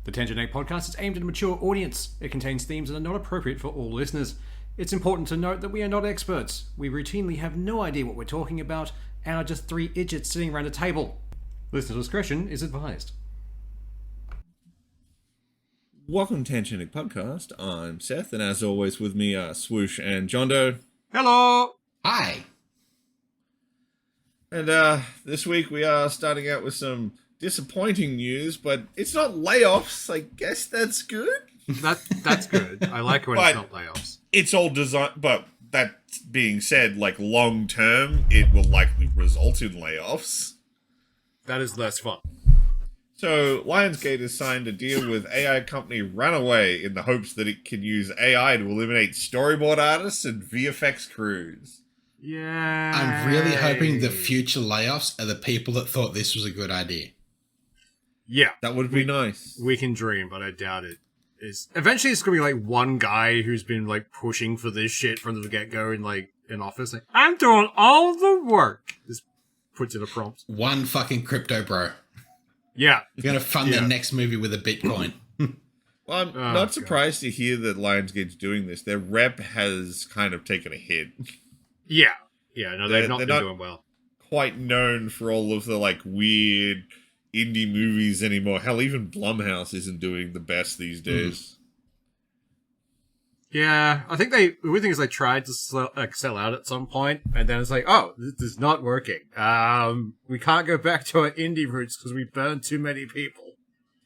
The Tangent Egg podcast is aimed at a mature audience. It contains themes that are not appropriate for all listeners. It's important to note that we are not experts. We routinely have no idea what we're talking about and are just three idiots sitting around a table. Listener discretion is advised. Welcome to Tangent Egg podcast. I'm Seth, and as always with me are Swoosh and John Doe. Hello! Hi! And this week we are starting out with some disappointing news, but it's not layoffs. I guess that's good. That's good. I like when it's not layoffs. It's all design, but that being said, like long term, it will likely result in layoffs. That is less fun. So, Lionsgate has signed a deal with AI company Runaway in the hopes that it can use AI to eliminate storyboard artists and VFX crews. Yeah. I'm really hoping the future layoffs are the people that thought this was a good idea. Yeah. That would be nice. We can dream, but I doubt it. Eventually it's going to be like one guy who's been like pushing for this shit from the get-go in like an office. Like, I'm doing all the work. Just puts in a prompt. One fucking crypto bro. Yeah. You're going to fund their next movie with a Bitcoin. Well, I'm not surprised to hear that Lionsgate's doing this. Their rep has kind of taken a hit. Yeah. Yeah, no, they've not been doing well. Quite known for all of the like weird indie movies anymore. Hell, even Blumhouse isn't doing the best these days. Yeah, I think the weird thing is they tried to sell out at some point, and then it's like, oh, this is not working. We can't go back to our indie roots because we burned too many people.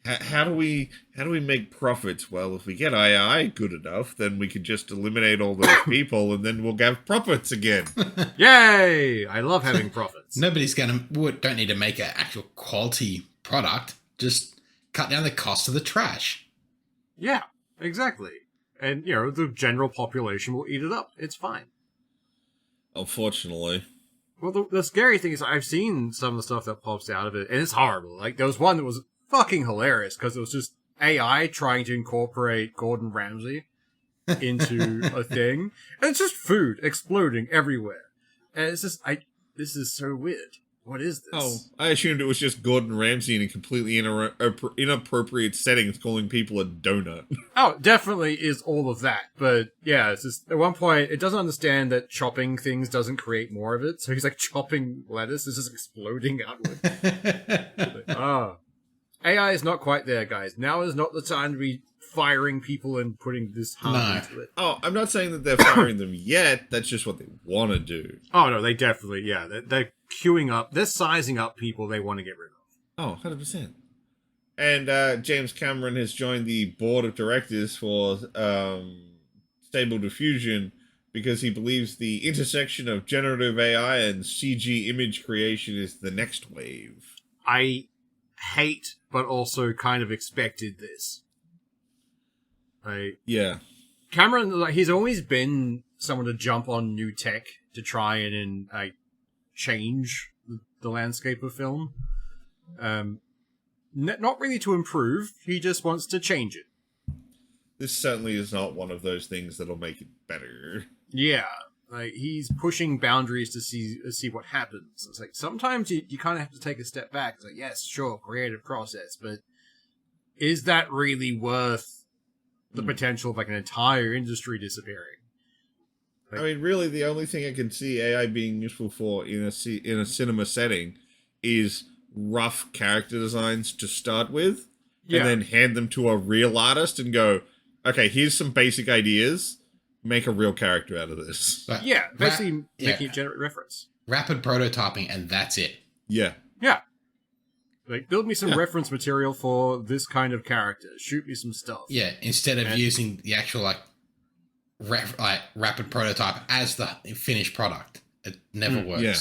How do we make profits? Well, if we get AI good enough, then we could just eliminate all those people, and then we'll have profits again. Yay! I love having profits. Nobody's don't need to make an actual quality product. Just cut down the cost of the trash. Yeah, exactly. And, you know, the general population will eat it up. It's fine. Unfortunately. Well, the scary thing is I've seen some of the stuff that pops out of it, and it's horrible. Like, there was one that was fucking hilarious, because it was just AI trying to incorporate Gordon Ramsay into a thing. And it's just food exploding everywhere. And it's just, this is so weird. What is this? Oh, I assumed it was just Gordon Ramsay in a completely inappropriate setting calling people a donut. Oh, definitely is all of that. But yeah, it's just, at one point, it doesn't understand that chopping things doesn't create more of it. So he's like chopping lettuce, it's just exploding outward. Like, AI is not quite there, guys. Now is not the time to be firing people and putting this harm into it. Oh, I'm not saying that they're firing them yet. That's just what they want to do. Oh, no, they definitely, yeah. They're queuing up. They're sizing up people they want to get rid of. Oh, 100%. And James Cameron has joined the board of directors for Stable Diffusion because he believes the intersection of generative AI and CG image creation is the next wave. I hate, but also kind of expected this. Yeah. Cameron, he's always been someone to jump on new tech to try and change the landscape of film. Not really to improve, he just wants to change it. This certainly is not one of those things that'll make it better. Yeah. Like, he's pushing boundaries to see what happens. It's like, sometimes you kind of have to take a step back. It's like, yes, sure, creative process, but is that really worth the potential of like an entire industry disappearing? Like, I mean, really, the only thing I can see AI being useful for in a cinema setting is rough character designs to start with, and then hand them to a real artist and go, okay, here's some basic ideas. Make a real character out of this. But yeah, basically making it generate reference. Rapid prototyping, and that's it. Yeah. Yeah. Like, build me some reference material for this kind of character. Shoot me some stuff. Yeah, instead of using the actual, rapid prototype as the finished product. It never works. Yeah.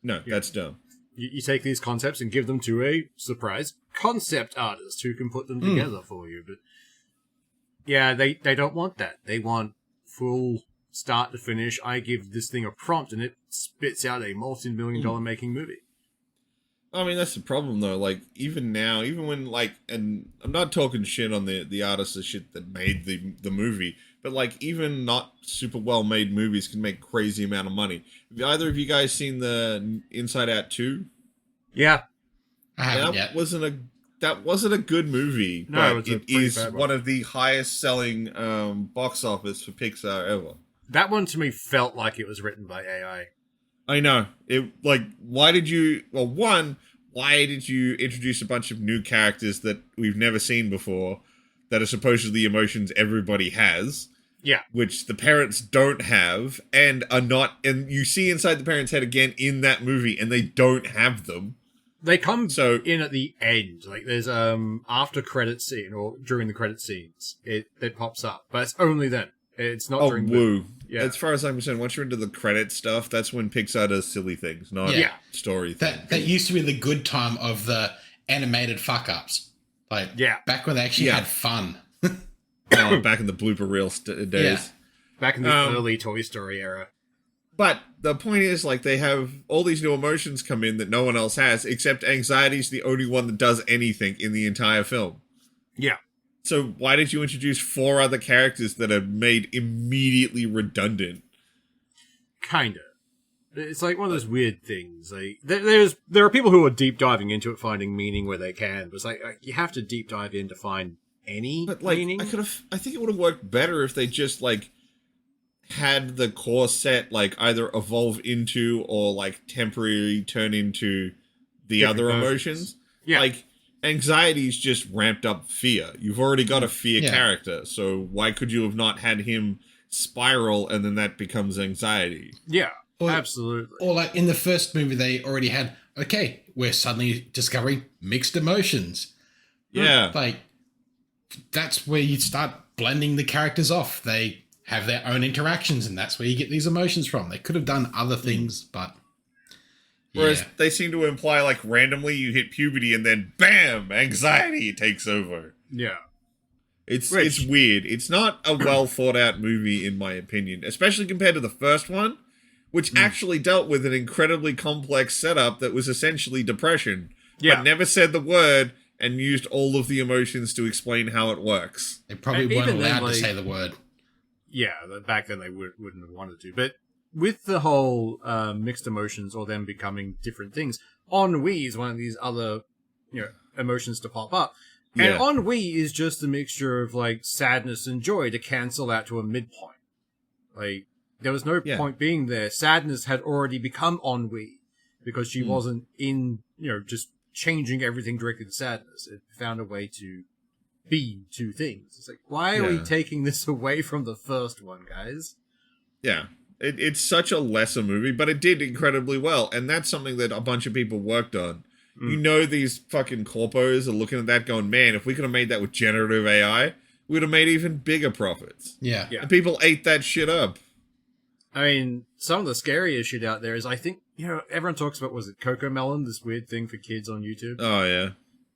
No, that's dumb. You take these concepts and give them to a surprise concept artist who can put them together for you. But yeah, they don't want that. They want full start to finish. I give this thing a prompt and it spits out a multi-million-dollar making movie. I mean, that's the problem, though. Like, even now, even when, like, and I'm not talking shit on the artists and shit that made the movie, but, like, even not super well-made movies can make crazy amount of money. Have either of you guys seen the Inside Out 2? Yeah. I haven't yet. Wasn't a that wasn't a good movie, No, but it was a it pretty is bad one of the highest selling box office for Pixar ever. That one to me felt like it was written by AI. I know. Why did you introduce a bunch of new characters that we've never seen before that are supposedly emotions everybody has? Yeah. Which the parents don't have and are not, and you see inside the parents' head again in that movie, and they don't have them. They come in at the end. Like, there's after credit scene, or during the credit scenes, it pops up. But it's only then. It's not during woo. Yeah. As far as I'm concerned, once you're into the credit stuff, that's when Pixar does silly things, not story things. That used to be the good time of the animated fuck-ups. Like, back when they actually had fun. Back in the blooper reel days. Yeah. Back in the early Toy Story era. But the point is, like, they have all these new emotions come in that no one else has, except anxiety's the only one that does anything in the entire film. Yeah. So why did you introduce 4 other characters that are made immediately redundant? Kinda. It's like one of those weird things. Like, there are people who are deep diving into it, finding meaning where they can, but it's like you have to deep dive in to find any meaning. I think it would have worked better if they just, like, had the core set, like, either evolve into or, like, temporarily turn into the different other versions. emotions. Yeah. Like, anxiety's just ramped up fear. You've already got a fear character, so why could you have not had him spiral and then that becomes anxiety? Yeah, absolutely. Or like in the first movie, they already had, okay, we're suddenly discovering mixed emotions. Yeah. Like, that's where you start blending the characters off. They have their own interactions, and that's where you get these emotions from. They could have done other things, but... Whereas they seem to imply, like, randomly you hit puberty and then, bam, anxiety takes over. Yeah. It's weird. It's not a well thought out movie, in my opinion, especially compared to the first one, which actually dealt with an incredibly complex setup that was essentially depression, but never said the word and used all of the emotions to explain how it works. They probably weren't allowed to say the word. Yeah, back then they wouldn't have wanted to. But with the whole mixed emotions or them becoming different things, ennui is one of these other emotions to pop up. And ennui is just a mixture of, like, sadness and joy to cancel out to a midpoint. Like, there was no point being there. Sadness had already become ennui because she wasn't in, just changing everything directly to sadness. It found a way to be two things. It's like, why are we taking this away from the first one, guys? Yeah. It's such a lesser movie, but it did incredibly well. And that's something that a bunch of people worked on. These fucking corpos are looking at that going, man, if we could have made that with generative AI, we would have made even bigger profits. Yeah. And people ate that shit up. I mean, some of the scariest shit out there is, I think, everyone talks about, was it Coco Melon, this weird thing for kids on YouTube? Oh, yeah.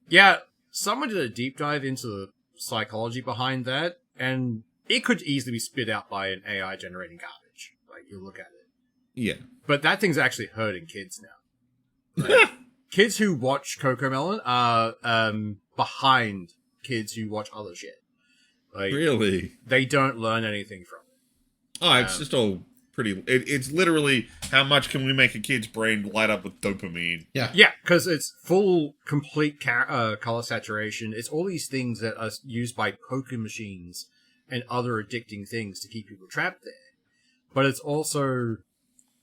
Yeah, someone did a deep dive into the psychology behind that, and it could easily be spit out by an AI generating garbage. Like, you look at it. Yeah. But that thing's actually hurting kids now. Like, kids who watch Coco Melon are behind kids who watch other shit. Like, really? They don't learn anything from it. Oh, it's just all pretty... It's literally, how much can we make a kid's brain light up with dopamine? Yeah. Yeah, because it's full, complete color saturation. It's all these things that are used by poker machines and other addicting things to keep people trapped there. But it's also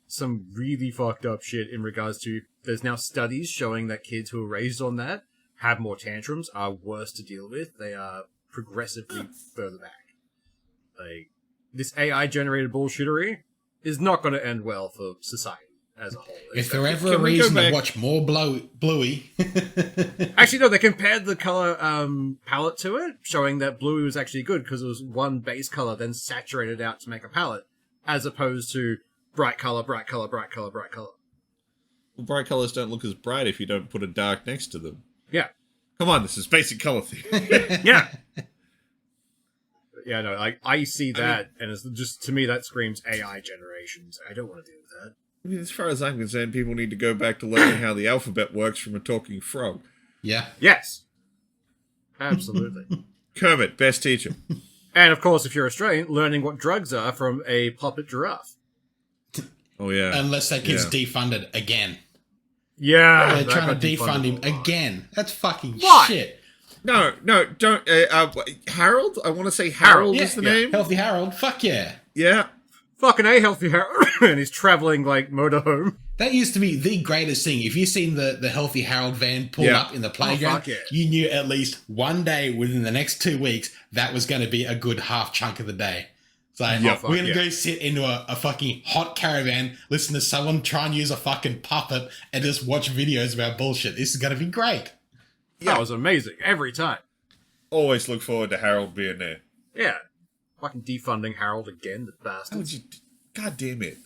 some really fucked up shit in regards to, there's now studies showing that kids who are raised on that have more tantrums, are worse to deal with, they are progressively further back. Like, this AI generated bullshittery is not going to end well for society as a whole. If there ever a reason to watch more Bluey... Actually, no, they compared the color palette to it, showing that Bluey was actually good because it was one base color, then saturated out to make a palette, as opposed to bright color, bright color, bright color, bright color. Well, bright colors don't look as bright if you don't put a dark next to them. Yeah. Come on, this is basic color theory. Yeah. Yeah, no, I see that, and it's just, to me, that screams AI generations. I don't want to deal with that. I mean, as far as I'm concerned, people need to go back to learning how the alphabet works from a talking frog. Yeah. Yes. Absolutely. Kermit, best teacher. And, of course, if you're Australian, learning what drugs are from a puppet giraffe. Oh, yeah. Unless that gets defunded again. Yeah, They're that trying to got defund him a lot. again. That's fucking Why? shit. No, don't. Harold? I want to say Harold Yeah, is the name. Healthy Harold. Fuck yeah. Yeah. Fucking A, Healthy Harold. And he's traveling like motorhome. That used to be the greatest thing. If you seen the Healthy Harold van pull Yeah. up in the playground, fuck yeah. you knew at least one day within the next 2 weeks that was going to be a good half chunk of the day. It's like, Yeah, we're going to yeah. go sit into a fucking hot caravan, listen to someone try and use a fucking puppet, and just watch videos about bullshit. This is going to be great. That was amazing every time. Always look forward to Harold being there. Yeah. Fucking defunding Harold again, the How bastard. would you? God damn it!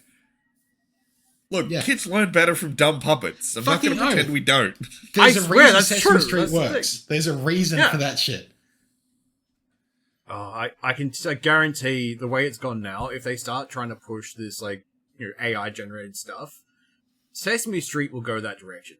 Look, Yeah. kids learn better from dumb puppets. I'm not Fucking going to no. pretend we don't. There's I a swear, reason that's Sesame true. Street That's the works. There's a reason Yeah. for that shit. I can guarantee the way it's gone now, if they start trying to push this, like, AI generated stuff, Sesame Street will go that direction.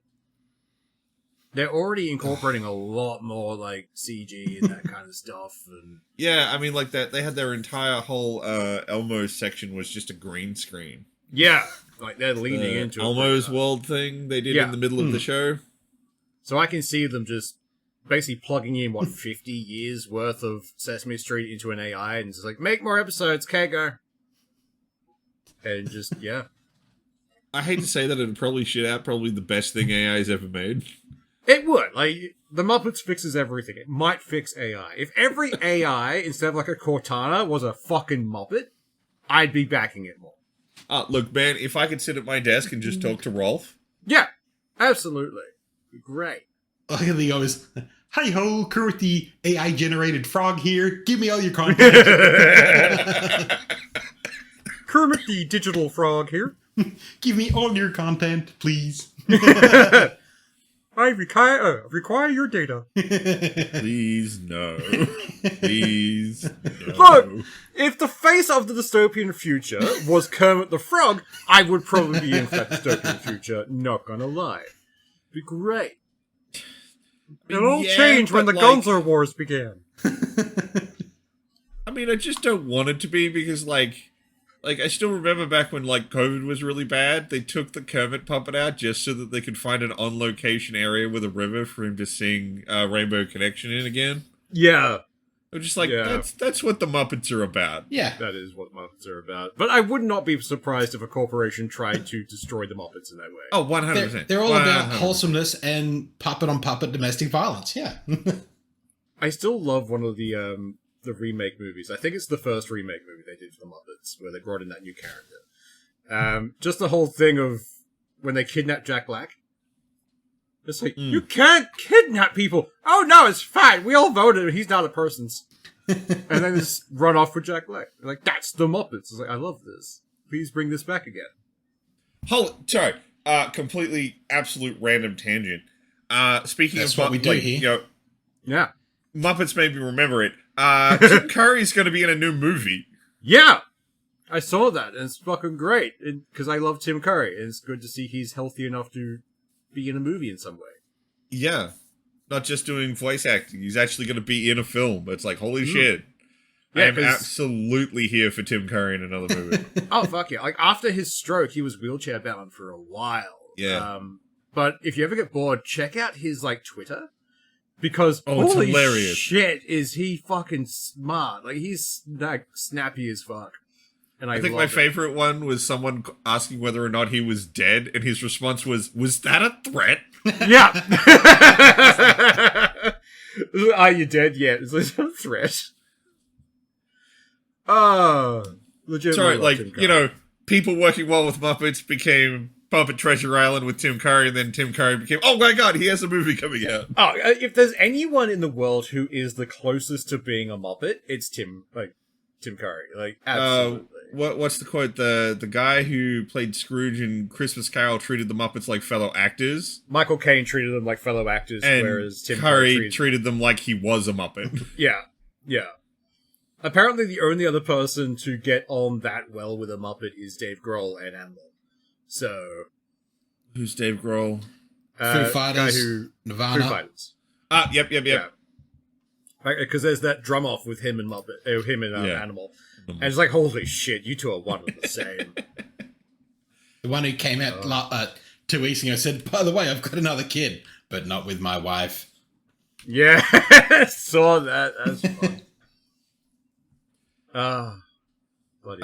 They're already incorporating a lot more, like, CG and that kind of stuff. And Yeah, I mean, like that. They had their entire whole Elmo section was just a green screen. yeah, like, they're leaning into it. Elmo's right now. World thing they did Yeah. in the middle of the show. So I can see them just basically plugging in, 50 years worth of Sesame Street into an AI and just like, make more episodes, okay, go. And just, yeah. I hate to say that it'd probably shit out probably the best thing AI's ever made. It would. Like, the Muppets fixes everything. It might fix AI. If every AI, instead of like a Cortana, was a fucking Muppet, I'd be backing it more. Look, man, if I could sit at my desk and just talk to Rolf. Yeah, absolutely. Great. Look at the always, hey ho, Kermit the AI generated frog here. Give me all your content. Kermit the digital frog here. Give me all your content, please. I require your data. Please, no. Please, no. Look, if the face of the dystopian future was Kermit the Frog, I would probably be in that dystopian future, not gonna lie. Be great. It all Yeah, changed when the but, like- Gonzo Wars began. I mean, I just don't want it to be because, like, I still remember back when, like, COVID was really bad, they took the Kermit puppet out just so that they could find an on-location area with a river for him to sing Rainbow Connection in again. Yeah, I'm just like, Yeah. that's what the Muppets are about. Yeah. that is what Muppets are about. But I would not be surprised if a corporation tried to destroy the Muppets in that way. Oh, 100%. They're all about 100%. wholesomeness and puppet-on-puppet domestic violence. Yeah. I still love one of the remake movies. I think it's the first remake movie they did for the Muppets, where they brought in that new character. Just the whole thing of when they kidnap Jack Black. It's like, you can't kidnap people! Oh no, it's fine, we all voted, he's not a person's. And then just run off with Jack Black. Like, that's the Muppets. It's like, I love this. Please bring this back again. Sorry. Completely, absolute random tangent. Speaking That's of what we do like, here. you know, Yeah. Muppets made me remember it. Tim Curry's going to be in a new movie. Yeah! I saw that, and it's fucking great. Because I love Tim Curry, and it's good to see he's healthy enough to be in a movie in some way. Yeah. Not just doing voice acting. He's actually going to be in a film. It's like, holy shit. Yeah, I am 'cause- absolutely here for Tim Curry in another movie. Oh, fuck yeah. Like, after his stroke, he was wheelchair bound for a while. Yeah. But if you ever get bored, check out his, like, Twitter. Because, Oh, it's holy hilarious. shit, is he fucking smart. Like, he's, like, snappy as fuck. And I I think my love it. favorite one was someone asking whether or not he was dead, and his response was that a threat? Yeah! Are you dead yet? Is this a threat? Legitimately. Sorry, love like, Tim Curry. you know, people working well with Muppets became Puppet Treasure Island with Tim Curry, and then Tim Curry became, oh my god, he has a movie coming out. Oh, if there's anyone in the world who is the closest to being a Muppet, it's Tim Curry. Like, absolutely. What's the quote? The guy who played Scrooge in Christmas Carol treated the Muppets like fellow actors, Michael Caine treated them like fellow actors, and whereas Tim Curry treated them like he was a Muppet. Yeah, yeah. Apparently, the only other person to get on that well with a Muppet is Dave Grohl and Animal. So, Who's Dave Grohl? Foo Fighters, Nirvana. Foo Fighters. Yep. Yeah. Because there's that drum off with him and Yeah. Animal. And it's like, holy shit, you two are one and the same. The one who came out 2 weeks ago said, by the way, I've got another kid, but not with my wife. Yeah, saw that. That's fun. I'm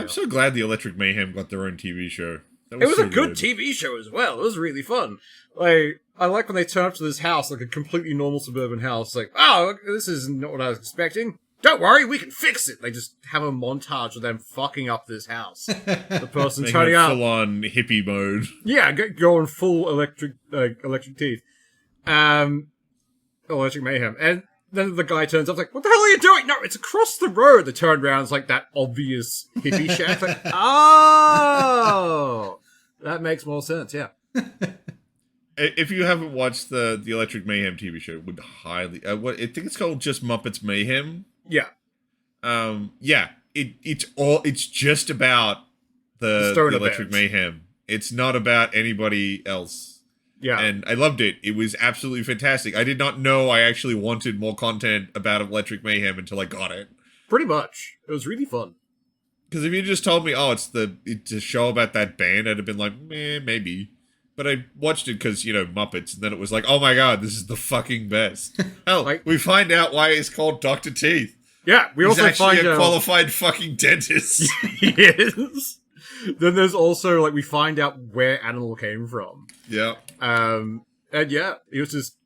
so glad the Electric Mayhem got their own TV show. It was a good TV show as well. It was really fun. Like, I like when they turn up to this house, like a completely normal suburban house. Like, oh, this is not what I was expecting. Don't worry, we can fix it. They just have a montage of them fucking up this house. The person turning up, full on hippie mode. Yeah, going full electric teeth, electric mayhem, and then the guy turns up like, "What the hell are you doing?" No, it's across the road. They turn around, it's like that obvious hippie shack. Like, oh, that makes more sense. Yeah. If you haven't watched the Electric Mayhem TV show, would highly. I think it's called just Muppets Mayhem. Yeah. Yeah. It's just about the Electric Mayhem. It's not about anybody else. Yeah. And I loved it. It was absolutely fantastic. I did not know I actually wanted more content about Electric Mayhem until I got it. Pretty much. It was really fun. Because if you just told me, oh, it's a show about that band, I'd have been like, maybe. But I watched it because, Muppets, and then it was like, oh my god, this is the fucking best. Hell, we find out why it's called Dr. Teeth. Yeah, He's actually a qualified fucking dentist. He is. Then there's also, we find out where Animal came from. Yeah. And yeah, it was just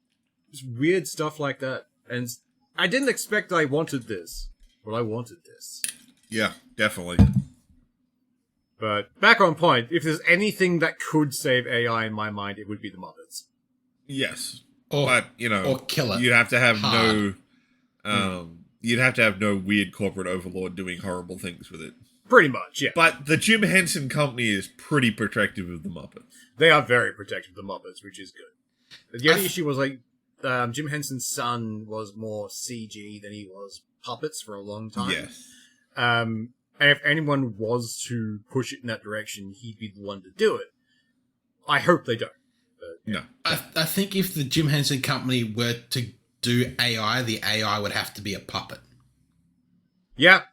weird stuff like that. And I didn't expect I wanted this, but I wanted this. Yeah, definitely. But back on point, if there's anything that could save AI in my mind, it would be the Muppets. Yes. Or kill it. You'd have to have you'd have to have no weird corporate overlord doing horrible things with it. Pretty much, yeah. But the Jim Henson Company is pretty protective of the Muppets. They are very protective of the Muppets, which is good. The only issue was, Jim Henson's son was more CG than he was puppets for a long time. Yes. And if anyone was to push it in that direction, he'd be the one to do it. I hope they don't. But, no. I think if the Jim Henson Company were to do AI, the AI would have to be a puppet. Yeah.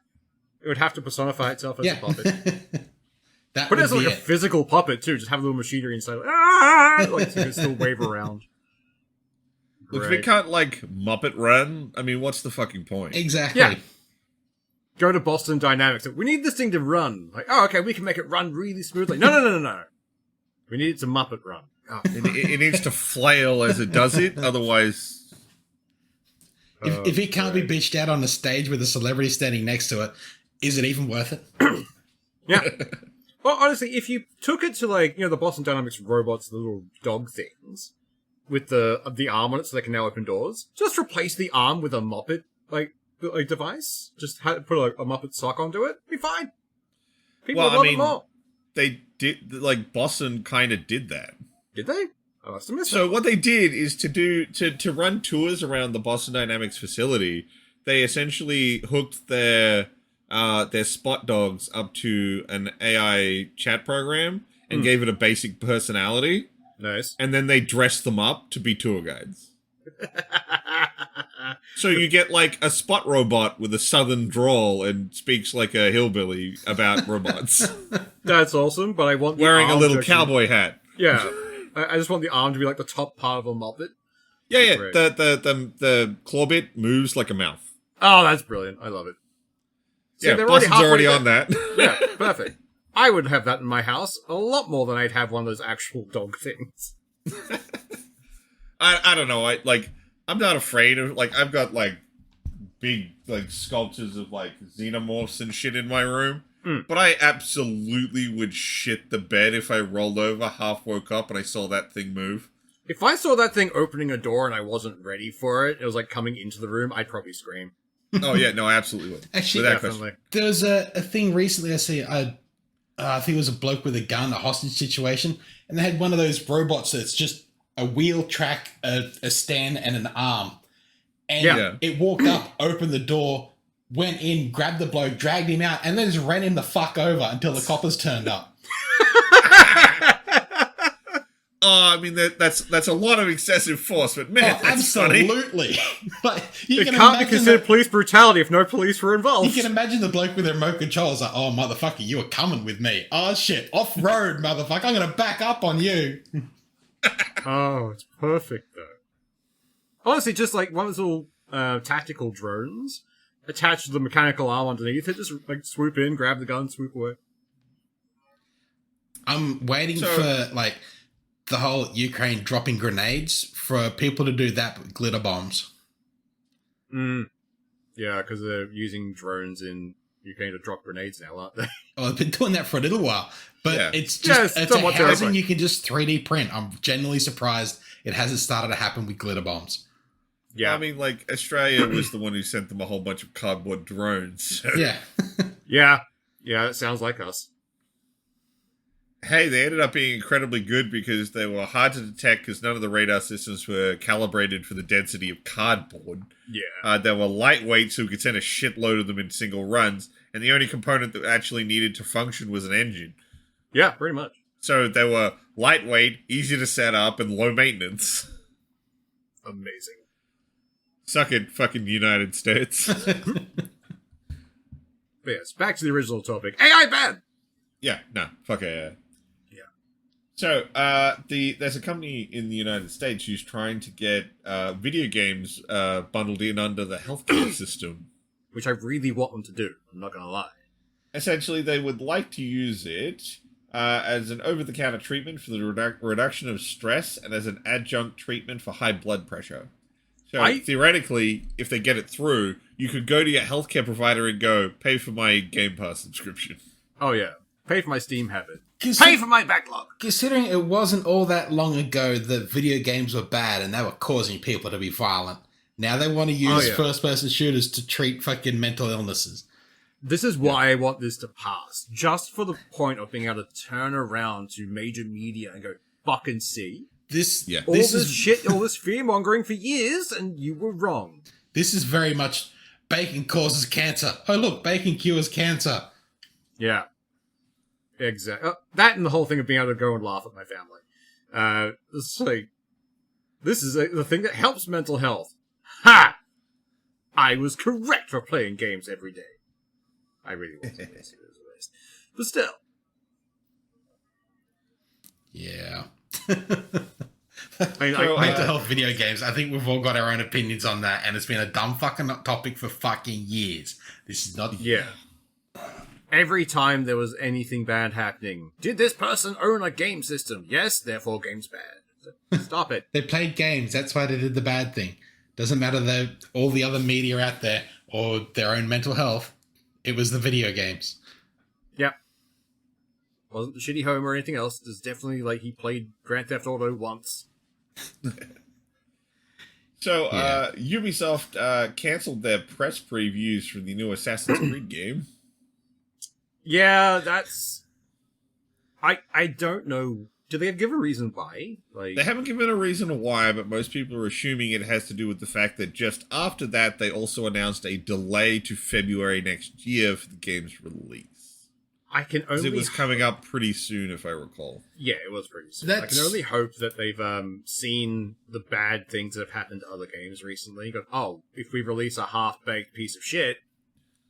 It would have to personify itself as a puppet. But it's a physical puppet, too. Just have a little machinery inside. So it can still wave around. Look, if it can't, Muppet run, I mean, what's the fucking point? Exactly. Yeah. Go to Boston Dynamics. We need this thing to run. Okay, we can make it run really smoothly. No. We need it to Muppet run. Oh. It needs to flail as it does it, otherwise... If it can't be bitched out on a stage with a celebrity standing next to it, is it even worth it? Yeah. Well, honestly, if you took it to, the Boston Dynamics robots, the little dog things, with the arm on it so they can now open doors, just replace the arm with a Muppet, device. Just put a Muppet sock onto it. Be fine. People would love it more. They did, Boston kind of did that. Did they? I must have missed So what they did is to run tours around the Boston Dynamics facility, they essentially hooked their spot dogs up to an AI chat program and gave it a basic personality. Nice. And then they dressed them up to be tour guides. So you get a spot robot with a southern drawl and speaks like a hillbilly about robots. That's awesome, but I want wearing a little cowboy hat. Yeah. I just want the arm to be the top part of a Muppet. Yeah. The claw bit moves like a mouth. Oh, that's brilliant. I love it. See, Boston's already on that. Yeah, perfect. I would have that in my house a lot more than I'd have one of those actual dog things. I don't know. I'm not afraid of I've got big sculptures of xenomorphs and shit in my room. But I absolutely would shit the bed if I rolled over, half woke up, and I saw that thing move. If I saw that thing opening a door and I wasn't ready for it, it was coming into the room, I'd probably scream. Oh yeah, no, I absolutely would. Actually, definitely. There was a thing recently I see. I think it was a bloke with a gun, a hostage situation, and they had one of those robots that's just a wheel track, a stand, and an arm. And it walked up, opened the door, went in, grabbed the bloke, dragged him out, and then just ran him the fuck over until the coppers turned up. I mean, that's a lot of excessive force, but man, that's absolutely. It can't be considered police brutality if no police were involved. You can imagine the bloke with the remote controls oh, motherfucker, you are coming with me. Oh, shit, off-road, motherfucker, I'm going to back up on you. Oh, it's perfect though. Honestly, just like one of those little tactical drones attached to the mechanical arm underneath it, just like swoop in, grab the gun, swoop away. I'm waiting for like the whole Ukraine dropping grenades for people to do that with glitter bombs. Yeah, because they're using drones in Ukraine to drop grenades now, aren't they? Oh, they've been doing that for a little while, but it's it's it's a somewhat housing terrifying. you can just 3D print. I'm genuinely surprised it hasn't started to happen with glitter bombs. Yeah. I mean, like, Australia was the one who sent them a whole bunch of cardboard drones. So. Yeah. Yeah, it sounds like us. Hey, they ended up being incredibly good because they were hard to detect because none of the radar systems were calibrated for the density of cardboard. Yeah. They were lightweight, so we could send a shitload of them in single runs, and the only component that actually needed to function was an engine. Yeah, pretty much. So they were lightweight, easy to set up, and low maintenance. Amazing. Suck it, fucking United States. But yes, back to the original topic. AI bad! Yeah, no, fuck AI. Yeah. So, there's a company in the United States who's trying to get video games bundled in under the healthcare system. Which I really want them to do, I'm not gonna lie. Essentially, they would like to use it as an over-the-counter treatment for the reduction of stress and as an adjunct treatment for high blood pressure. So, theoretically, if they get it through, you could go to your healthcare provider and go, pay for my Game Pass subscription. Oh yeah. Pay for my Steam habit. Pay for my backlog! Considering it wasn't all that long ago that video games were bad and they were causing people to be violent, now they want to use first-person shooters to treat fucking mental illnesses. This is why I want this to pass. Just for the point of being able to turn around to major media and go, fucking see? All this fear-mongering for years, and you were wrong. This is very much bacon causes cancer. Oh, look, bacon cures cancer. Yeah. Exactly. That and the whole thing of being able to go and laugh at my family. It's like, this is the thing that helps mental health. Ha! I was correct for playing games every day. I really wasn't. But still. Yeah. Mental health video games. I think we've all got our own opinions on that, and it's been a dumb fucking topic for fucking years. This is not. Yeah. Every time there was anything bad happening, did this person own a game system? Yes, therefore game's bad. Stop it. They played games. That's why they did the bad thing. Doesn't matter all the other media out there or their own mental health. It was the video games. Yep. Wasn't the shitty home or anything else. There's definitely like he played Grand Theft Auto once. So, Ubisoft cancelled their press previews for the new Assassin's Creed game. Yeah, that's... I don't know. Do they give a reason why? They haven't given a reason why, but most people are assuming it has to do with the fact that just after that, they also announced a delay to February next year for the game's release. I can only... Because it was coming up pretty soon, if I recall. Yeah, it was pretty soon. I can only hope that they've seen the bad things that have happened to other games recently. Go, oh, if we release a half-baked piece of shit,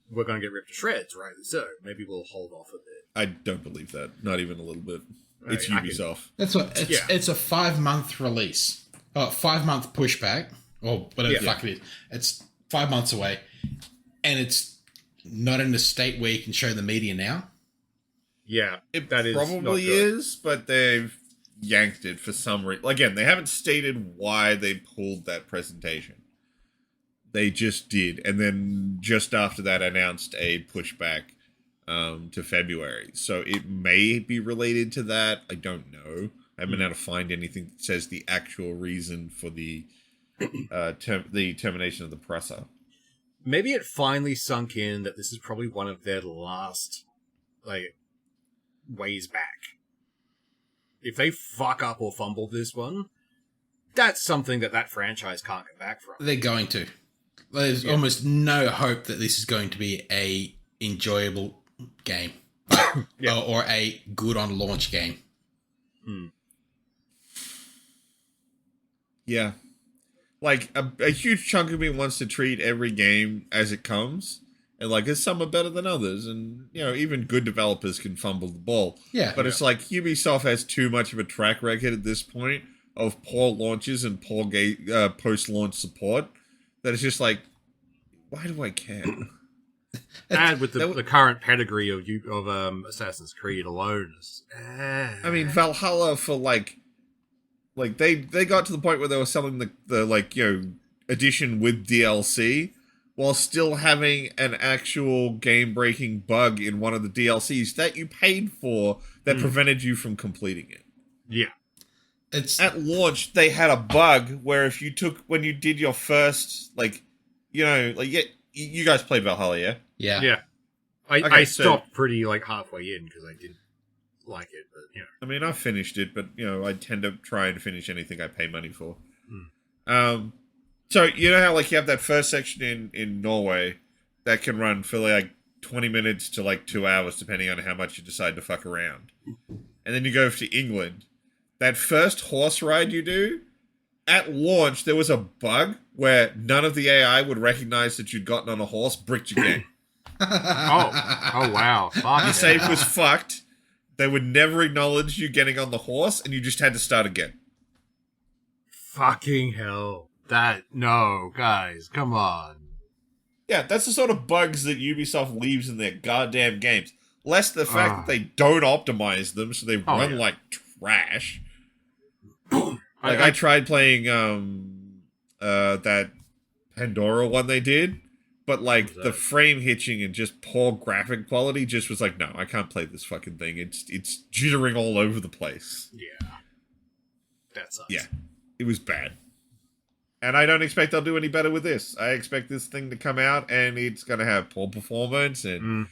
we're going to get ripped to shreds, right? So maybe we'll hold off a bit. I don't believe that. Not even a little bit. It's Ubisoft. That's what it's a 5-month release. 5-month pushback, or whatever the fuck it is. It's 5 months away, and it's not in a state where you can show the media now. Yeah, that probably is, but they've yanked it for some reason. Again, they haven't stated why they pulled that presentation. They just did, and then just after that announced a pushback to February. So it may be related to that. I don't know. I haven't been able to find anything that says the actual reason for the termination of the presser. Maybe it finally sunk in that this is probably one of their last, ways back. If they fuck up or fumble this one, that's something that franchise can't get back from. They're going to. There's almost no hope that this is going to be a enjoyable game or a good on launch game. Yeah. Like, a huge chunk of me wants to treat every game as it comes. And, some are better than others. And, even good developers can fumble the ball. Yeah. But it's like Ubisoft has too much of a track record at this point of poor launches and poor post-launch support that it's just like, why do I care? And with the current pedigree of Assassin's Creed alone, I mean, Valhalla for like they got to the point where they were selling the edition with DLC while still having an actual game-breaking bug in one of the DLCs that you paid for that prevented you from completing it. Yeah. At launch, they had a bug where when you did your first, you guys played Valhalla, yeah? Yeah. Yeah. I stopped pretty halfway in because I didn't like it, but I mean, I finished it, but I tend to try and finish anything I pay money for. So you know how you have that first section in Norway that can run for 20 minutes to 2 hours depending on how much you decide to fuck around. And then you go to England. That first horse ride you do, at launch there was a bug where none of the AI would recognize that you'd gotten on a horse, bricked your game. Oh wow. Fuck. Your save was fucked. They would never acknowledge you getting on the horse and you just had to start again. Fucking hell. No, guys, come on. Yeah, that's the sort of bugs that Ubisoft leaves in their goddamn games. Less the fact that they don't optimize them, so they run like trash. I tried playing that Pandora one they did, but the frame hitching and just poor graphic quality just was no, I can't play this fucking thing. It's jittering all over the place. Yeah. That sucks. Yeah, it was bad. And I don't expect they'll do any better with this. I expect this thing to come out and it's going to have poor performance and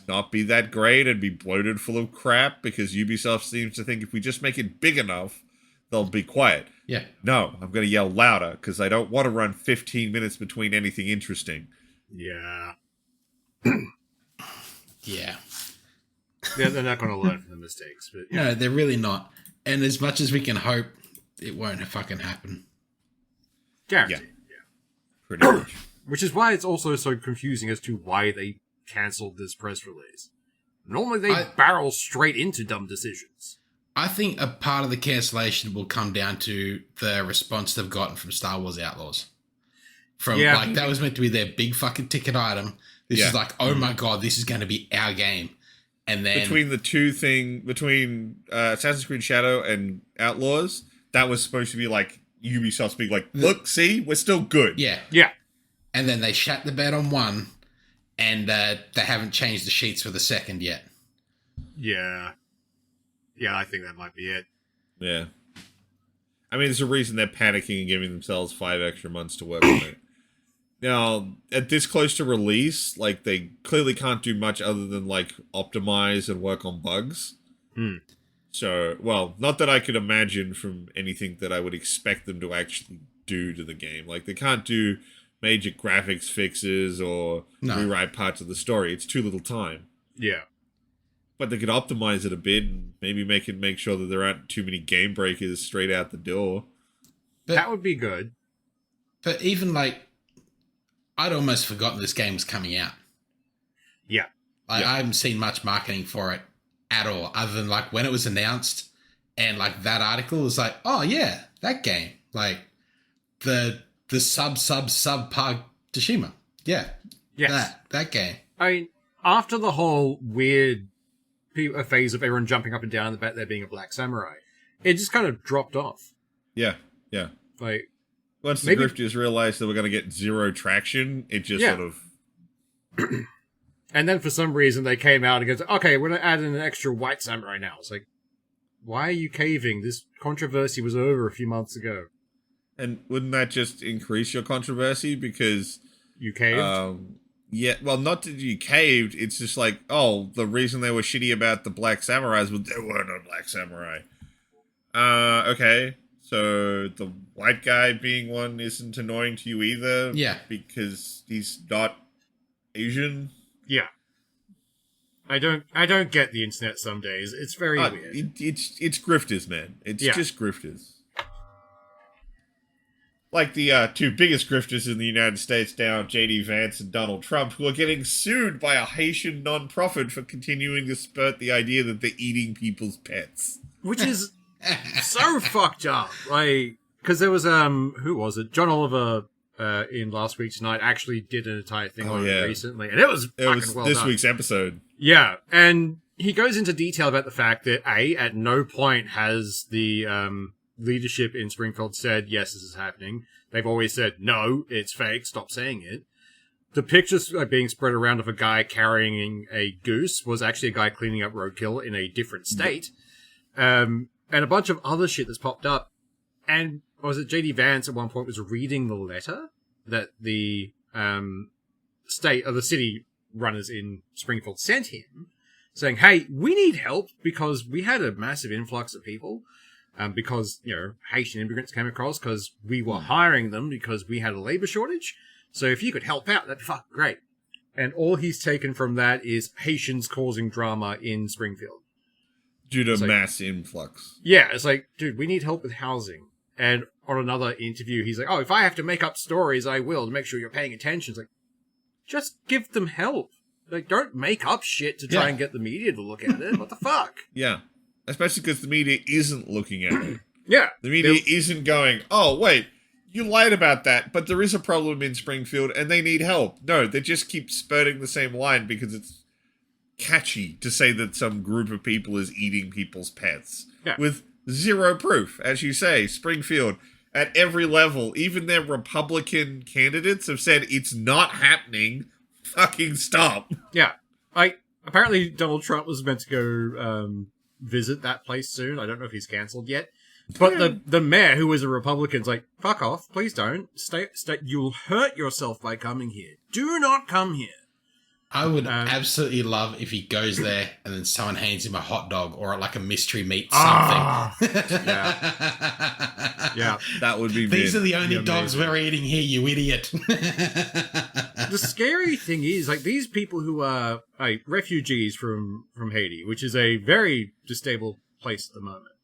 not be that great and be bloated full of crap because Ubisoft seems to think if we just make it big enough, they'll be quiet. Yeah. No, I'm going to yell louder because I don't want to run 15 minutes between anything interesting. Yeah. Yeah. They're not going to learn from the mistakes. But No, they're really not. And as much as we can hope, it won't fucking happen. Guaranteed. Yeah. Pretty much. Which is why it's also so confusing as to why they cancelled this press release. Normally they barrel straight into dumb decisions. I think a part of the cancellation will come down to the response they've gotten from Star Wars Outlaws. That was meant to be their big fucking ticket item. This is oh my god, this is going to be our game. And then between Assassin's Creed Shadow and Outlaws, that was supposed to be Ubisoft's being look, see, we're still good. Yeah. Yeah. And then they shat the bed on one, and they haven't changed the sheets for the second yet. Yeah. Yeah, I think that might be it. Yeah. I mean, there's a reason they're panicking and giving themselves 5 extra months to work on it. Now, at this close to release, they clearly can't do much other than, optimize and work on bugs. So, well, not that I could imagine from anything that I would expect them to actually do to the game. They can't do major graphics fixes or rewrite parts of the story. It's too little time. Yeah. But they could optimize it a bit and maybe make sure that there aren't too many game breakers straight out the door. But, that would be good. But even, I'd almost forgotten this game was coming out. Yeah. I haven't seen much marketing for it at all, other than when it was announced and that article was oh yeah, that game. The subpar Tsushima. Yeah. Yes. That game. I mean, after the whole weird phase of everyone jumping up and down about there being a black samurai, it just kind of dropped off. Yeah. Yeah. Once the grifters realized that we're going to get zero traction, it just sort of... And then for some reason they came out and goes, okay, we're going to add in an extra white samurai now. It's why are you caving? This controversy was over a few months ago. And wouldn't that just increase your controversy because... You caved? Yeah, well, not that you caved. It's just the reason they were shitty about the black samurais was there were no black samurai. Okay. So the white guy being one isn't annoying to you either? Yeah. Because he's not Asian? Yeah. I don't get the internet some days. It's very weird. It's grifters, man. It's just grifters. The 2 biggest grifters in the United States now, J.D. Vance and Donald Trump, who are getting sued by a Haitian non-profit for continuing to spurt the idea that they're eating people's pets. Which is So fucked up. Like, because there was, who was it? John Oliver, in Last Week Tonight actually did an entire thing on it recently, and it was well this done. week's episode. Yeah, and he goes into detail about the fact that at no point has the leadership in Springfield said, yes, this is happening. They've always said, no, it's fake, stop saying it. The pictures being spread around of a guy carrying a goose was actually a guy cleaning up roadkill in a different state. And a bunch of other shit that's popped up. And was it J.D. Vance at one point was reading the letter that the state or the city runners in Springfield sent him, saying, hey, we need help because we had a massive influx of people. Because, Haitian immigrants came across because we were hiring them because we had a labor shortage. So if you could help out, that'd be fucking great. And all he's taken from that is Haitians causing drama in Springfield. Due to mass influx. Yeah, it's like, dude, we need help with housing. And on another interview, he's like, oh, if I have to make up stories, I will to make sure you're paying attention. It's like, just give them help. Like, don't make up shit to try and get the media to look at it. What the fuck? Yeah. Especially because the media isn't looking at it. Yeah. The media isn't going, oh, wait, you lied about that, but there is a problem in Springfield and they need help. No, they just keep spurting the same line because it's catchy to say that some group of people is eating people's pets. Yeah. With zero proof. As you say, Springfield, at every level, even their Republican candidates have said it's not happening. Fucking stop. Yeah. Apparently Donald Trump was meant to go visit that place soon. I don't know if he's cancelled yet. But the mayor, who was a Republican, is like, fuck off, please don't. Stay. You'll hurt yourself by coming here. Do not come here. I would absolutely love if he goes there and then someone hands him a hot dog or like a mystery meat something. Yeah. That would be These are the only dogs we're eating here, you idiot. The scary thing is, these people who are refugees from Haiti, which is a very destable place at the moment,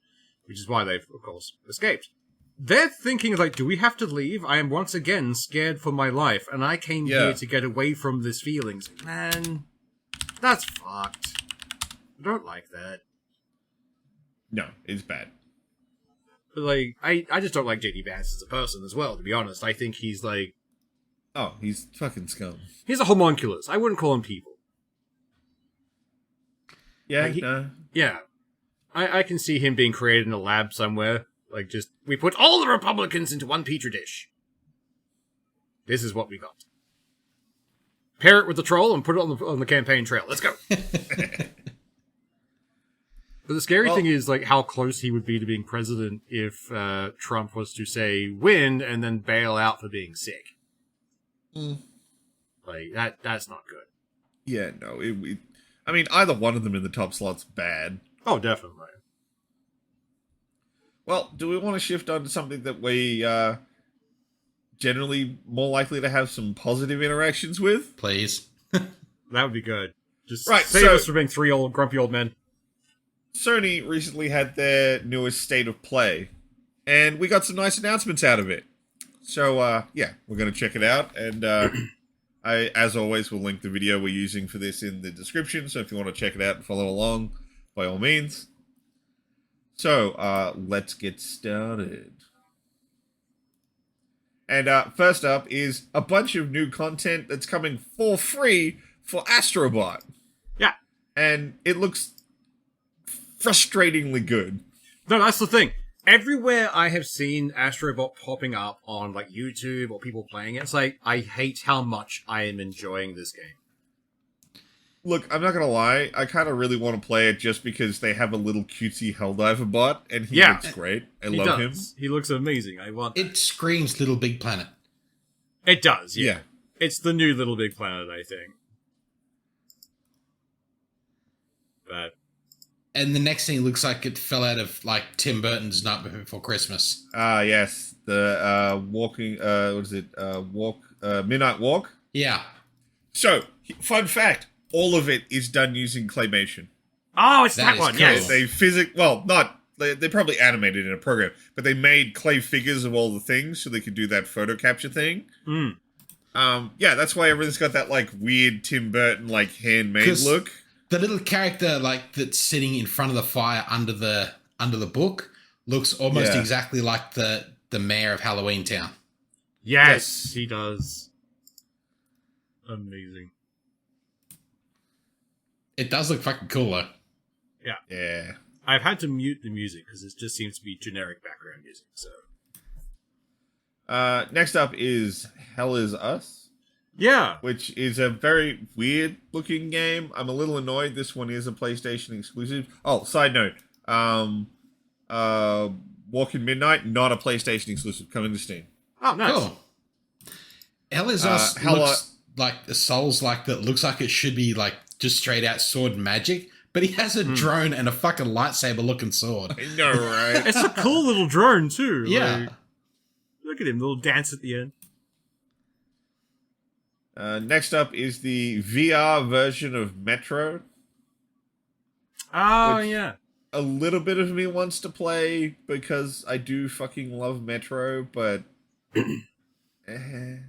which is why they've, of course, escaped. They're thinking, do we have to leave? I am once again scared for my life, and I came here to get away from this feelings. Man, that's fucked. I don't like that. No, it's bad. But, I just don't like J.D. Vance as a person as well, to be honest. I think he's, oh, he's fucking scum. He's a homunculus. I wouldn't call him people. Yeah, no. Yeah. I can see him being created in a lab somewhere. We put all the Republicans into one petri dish. This is what we got. Pair it with the troll and put it on the campaign trail. Let's go. But the scary thing is, how close he would be to being president if Trump was to, say, win and then bail out for being sick. That's not good. Yeah, no. I mean, either one of them in the top slot's bad. Oh, definitely. Well, do we want to shift on to something that we generally more likely to have some positive interactions with? Please. That would be good. Just save us from being three grumpy old men. Sony recently had their newest State of Play, and we got some nice announcements out of it. So, we're going to check it out, and I, as always, will link the video we're using for this in the description, so if you want to check it out and follow along, by all means. So, let's get started. And first up is a bunch of new content that's coming for free for Astrobot. Yeah. And it looks frustratingly good. No, that's the thing. Everywhere I have seen Astrobot popping up on YouTube or people playing it, it's I hate how much I am enjoying this game. Look, I'm not gonna lie, I kind of really want to play it just because they have a little cutesy Helldiver bot, and he looks great. I love him. He looks amazing. I want that. It screams Little Big Planet. It does, yeah. It's the new Little Big Planet, I think. But... And the next thing looks like it fell out of, Tim Burton's Nightmare Before Christmas. Yes. The, Midnight Walk? Yeah. So, fun fact. All of it is done using claymation. Oh, it's that one, cool. yes. They probably animated in a program, but they made clay figures of all the things so they could do that photo capture thing. That's why everything's got that, weird Tim Burton, handmade look. The little character, that's sitting in front of the fire under the book looks almost Yeah. exactly like the mayor of Halloween Town. Yes, he does. Amazing. It does look fucking cool, though. Yeah. I've had to mute the music because it just seems to be generic background music. So Next up is Hell Is Us, yeah, which is a very weird looking game. I'm a little annoyed. This one is a PlayStation exclusive. Oh, side note. Walking Midnight, not a PlayStation exclusive, coming to Steam. oh nice. Cool. Hell Is Us looks like the Souls like that. Looks like it should be like just straight out sword magic, but he has a drone and a fucking lightsaber looking sword. I know, right? It's a cool little drone too. Yeah. Like, look at him, little dance at the end. Next up is the VR version of Metro. Oh Which- yeah. A little bit of me wants to play because I do fucking love Metro, but Yeah.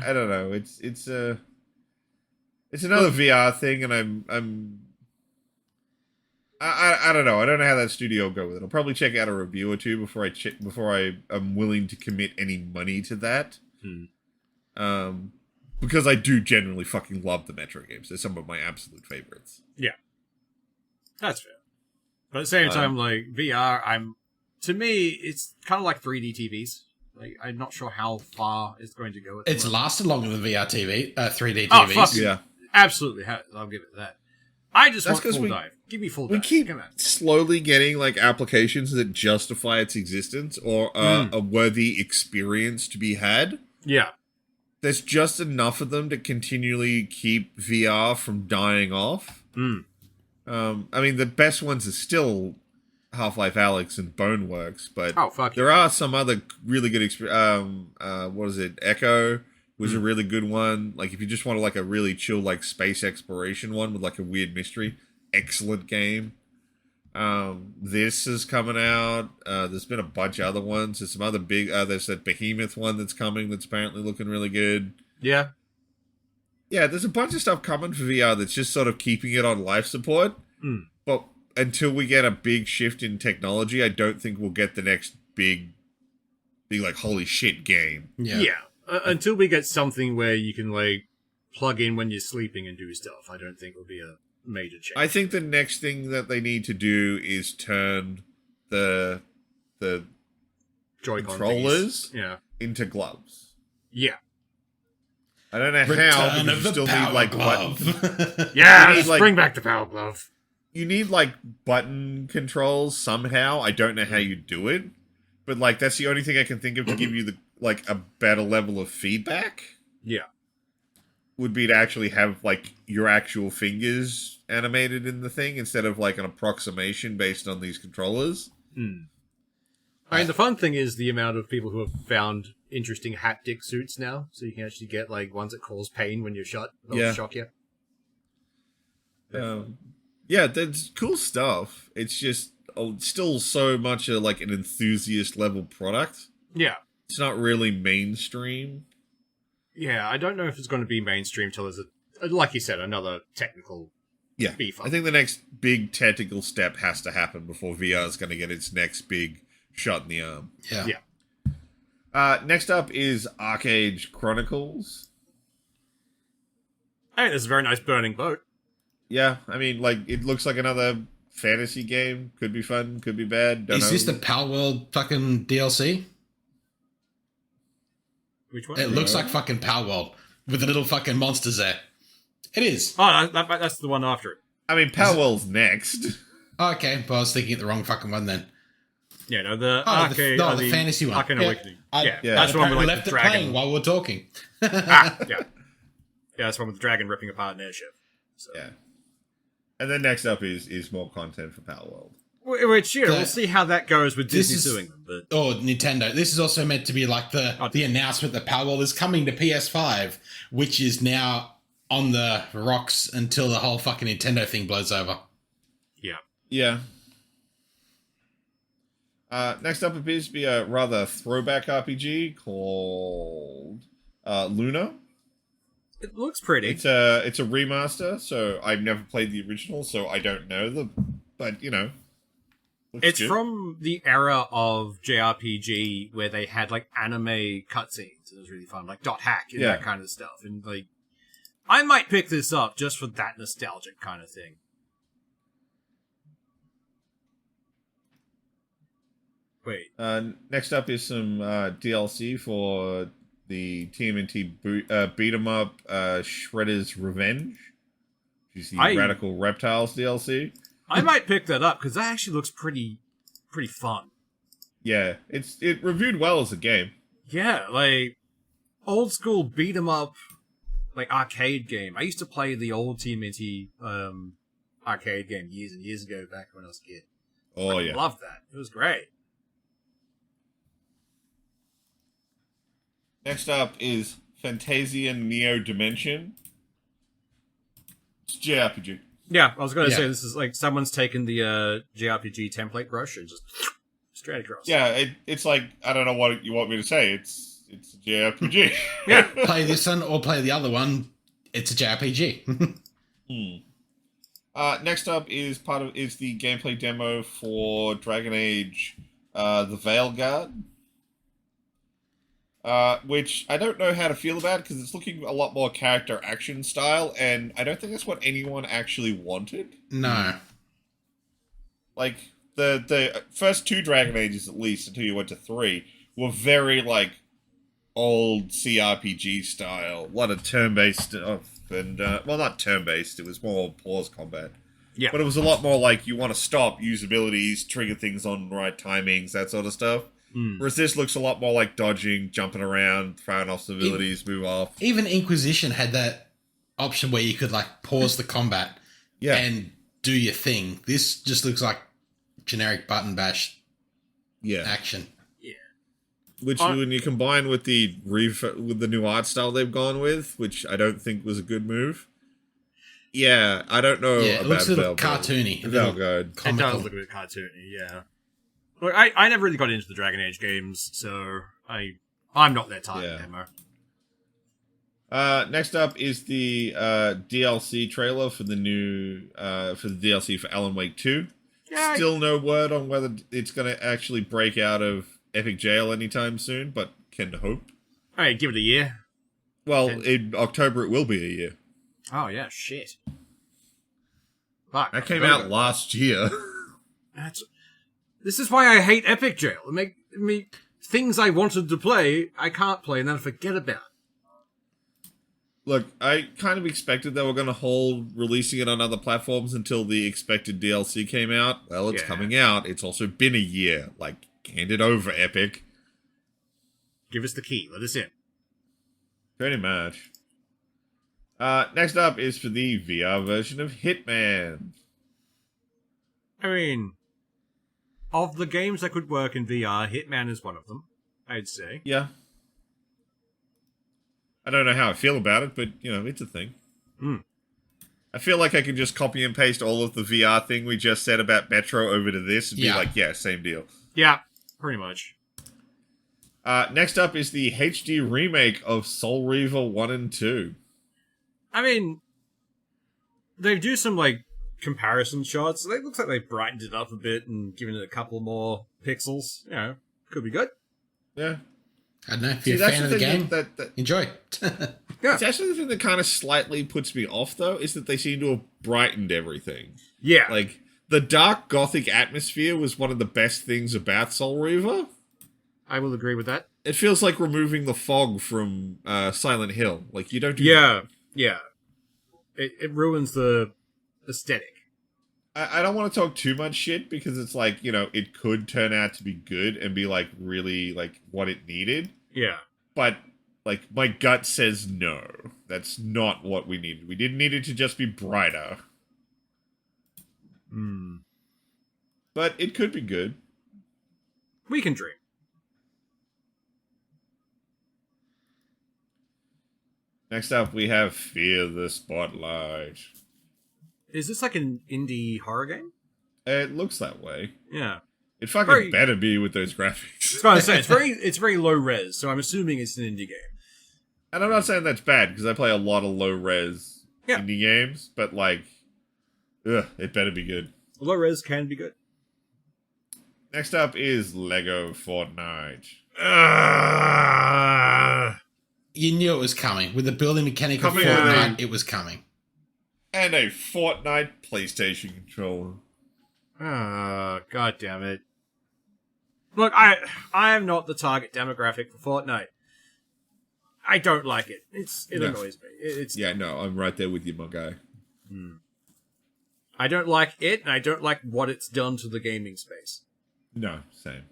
I don't know. It's another VR thing, and I don't know. I don't know how that studio will go with it. I'll probably check out a review or two before I am willing to commit any money to that. Because I do generally fucking love the Metro games. They're some of my absolute favorites. Yeah. That's fair. But at the same time, like VR, to me, it's kind of like 3D TVs. Like, I'm not sure how far it's going to go. It's lasted longer than VR TV, 3D TVs. Oh, fuck Yeah. Absolutely. I'll give it that. I just That's want 'cause full dive. Give me full We dive. keep Come on. slowly getting like applications that justify its existence or a worthy experience to be had. Yeah. There's just enough of them to continually keep VR from dying off. I mean, the best ones are still Half-Life Alyx and Boneworks, but Oh, fuck there are some other really good what is it? Echo was a really good one. Like, if you just wanted like a really chill, like space exploration one with like a weird mystery, excellent game. This is coming out. There's been a bunch of other ones. There's some other big. There's that Behemoth one that's coming. That's apparently looking really good. Yeah. Yeah, there's a bunch of stuff coming for VR that's just sort of keeping it on life support. But until we get a big shift in technology, I don't think we'll get the next big like holy shit game. Yeah. Until we get something where you can, like, plug in when you're sleeping and do stuff, I don't think it'll be a major change. I think the next thing that they need to do is turn the Joy-Con controllers thingies. into gloves. Yeah. I don't know how, Return but of you the still Power need like Glove. button. Yeah, You need, let's like- bring back the Power Glove. You need like button controls somehow. I don't know how you do it, but like that's the only thing I can think of to give you the like a better level of feedback. Yeah. Would be to actually have like your actual fingers animated in the thing instead of like an approximation based on these controllers. I mean, the fun thing is the amount of people who have found interesting haptic suits now, so you can actually get like ones that cause pain when you're shot. They'll Yeah. shock you. Yeah, that's cool stuff. It's just still so much like an enthusiast level product. Yeah. It's not really mainstream. Yeah, I don't know if it's going to be mainstream till there's like you said, another technical Yeah, beef up. I think the next big technical step has to happen before VR is going to get its next big shot in the arm. Yeah. Next up is Arcade Chronicles. Hey, there's a very nice burning boat. Yeah, I mean, like, it looks like another fantasy game. Could be fun, could be bad. Don't Is know. this the Power World fucking DLC? Which one? It looks like fucking Power World with the little fucking monsters there. It is. Oh, that's the one after it. I mean, Power World's next. Okay, but I was thinking of the wrong fucking one then. Yeah, no, the Oh, arcade. the fantasy one. Arcade Yeah. Awakening. I That's the one with apparently like left the it dragon. playing while we're talking. Yeah, that's the one with the dragon ripping apart an airship. So. Yeah. And then next up is more content for Power World. Which, we'll see how that goes with This Disney is- doing them. But Or Nintendo. This is also meant to be like the announcement that Power World is coming to PS5, which is now on the rocks until the whole fucking Nintendo thing blows over. yeah. Yeah. Next up appears to be a rather throwback RPG called Luna. It looks pretty. It's a remaster, so I've never played the original, so I don't know but It's from the era of JRPG where they had like anime cutscenes. It was really fun, like dot hack and that kind of stuff. And like, I might pick this up just for that nostalgic kind of thing. Wait. Next up is some DLC for the TMNT beat 'em up Shredder's Revenge, which is the Radical Reptiles DLC. I might pick that up because that actually looks pretty fun. Yeah, it reviewed well as a game. Yeah, like old school beat 'em up, like arcade game. I used to play the old TMNT arcade game years and years ago back when I was a kid. Oh I loved that. It was great. Next up is Fantasian Neo Dimension. It's JRPG. Yeah, I was going to say this is like someone's taken the JRPG template brush and just straight across. Yeah, it's like, I don't know what you want me to say. It's a JRPG. Yeah, play this one or play the other one. It's a JRPG. Next up is the gameplay demo for Dragon Age, the Veilguard. Which I don't know how to feel about because it's looking a lot more character action style, and I don't think that's what anyone actually wanted. No. Like, the first 2 Dragon Ages, at least, until you went to 3, were very, like, old CRPG style. A lot of turn-based stuff, and, well, not turn-based, it was more pause combat. Yeah. But it was a lot more like, you want to stop, use abilities, trigger things on right timings, that sort of stuff. Whereas this looks a lot more like dodging, jumping around, throwing off abilities, move off. Even Inquisition had that option where you could like pause the combat and do your thing. This just looks like generic button bash action. Yeah. Which when you combine with the new art style they've gone with, which I don't think was a good move. Yeah, I don't know it about looks a little cartoony. Veilguard. It does look a bit cartoony, yeah. Look, I never really got into the Dragon Age games, so I'm not that type of demo. Next up is the DLC trailer for the new for the DLC for Alan Wake 2. Yeah, still no word on whether it's going to actually break out of Epic Jail anytime soon, but can hope. Alright, give it a year. Well, in October it will be a year. Oh yeah, shit. Fuck, that came out last year. This is why I hate Epic Jail. It make me things I wanted to play, I can't play, and then I forget about. Look, I kind of expected they were going to hold releasing it on other platforms until the expected DLC came out. Well, it's coming out. It's also been a year. Like, hand it over, Epic. Give us the key. Let us in. Pretty much. Next up is for the VR version of Hitman. I mean, of the games that could work in VR, Hitman is one of them, I'd say. Yeah. I don't know how I feel about it, but, you know, it's a thing. I feel like I can just copy and paste all of the VR thing we just said about Metro over to this and be like, yeah, same deal. Yeah, pretty much. Next up is the HD remake of Soul Reaver 1 and 2. I mean, they do some, like, comparison shots. It looks like they brightened it up a bit and given it a couple more pixels. You know, could be good. Yeah. I don't know, if you're a fan of the game, enjoy. It's actually the thing that kind of slightly puts me off, though, is that they seem to have brightened everything. Yeah. Like, the dark gothic atmosphere was one of the best things about Soul Reaver. I will agree with that. It feels like removing the fog from Silent Hill. Like, you don't do that. Yeah. It ruins the aesthetic. I don't want to talk too much shit because it's like, you know, it could turn out to be good and be like really like what it needed. Yeah. But like my gut says no. That's not what we needed. We didn't need it to just be brighter. But it could be good. We can dream. Next up we have Fear the Spotlight. Is this like an indie horror game? It looks that way. Yeah. It fucking better be with those graphics. I was going to say, it's very low res, so I'm assuming it's an indie game. And I'm not saying that's bad, because I play a lot of low res indie games, but like, it better be good. Low res can be good. Next up is Lego Fortnite. You knew it was coming. With the building mechanic of Coming Fortnite, it was coming. And a Fortnite PlayStation controller. God damn it. Look, I am not the target demographic for Fortnite. I don't like it. It annoys me. Yeah, no, I'm right there with you, my guy. I don't like it, and I don't like what it's done to the gaming space. No, same.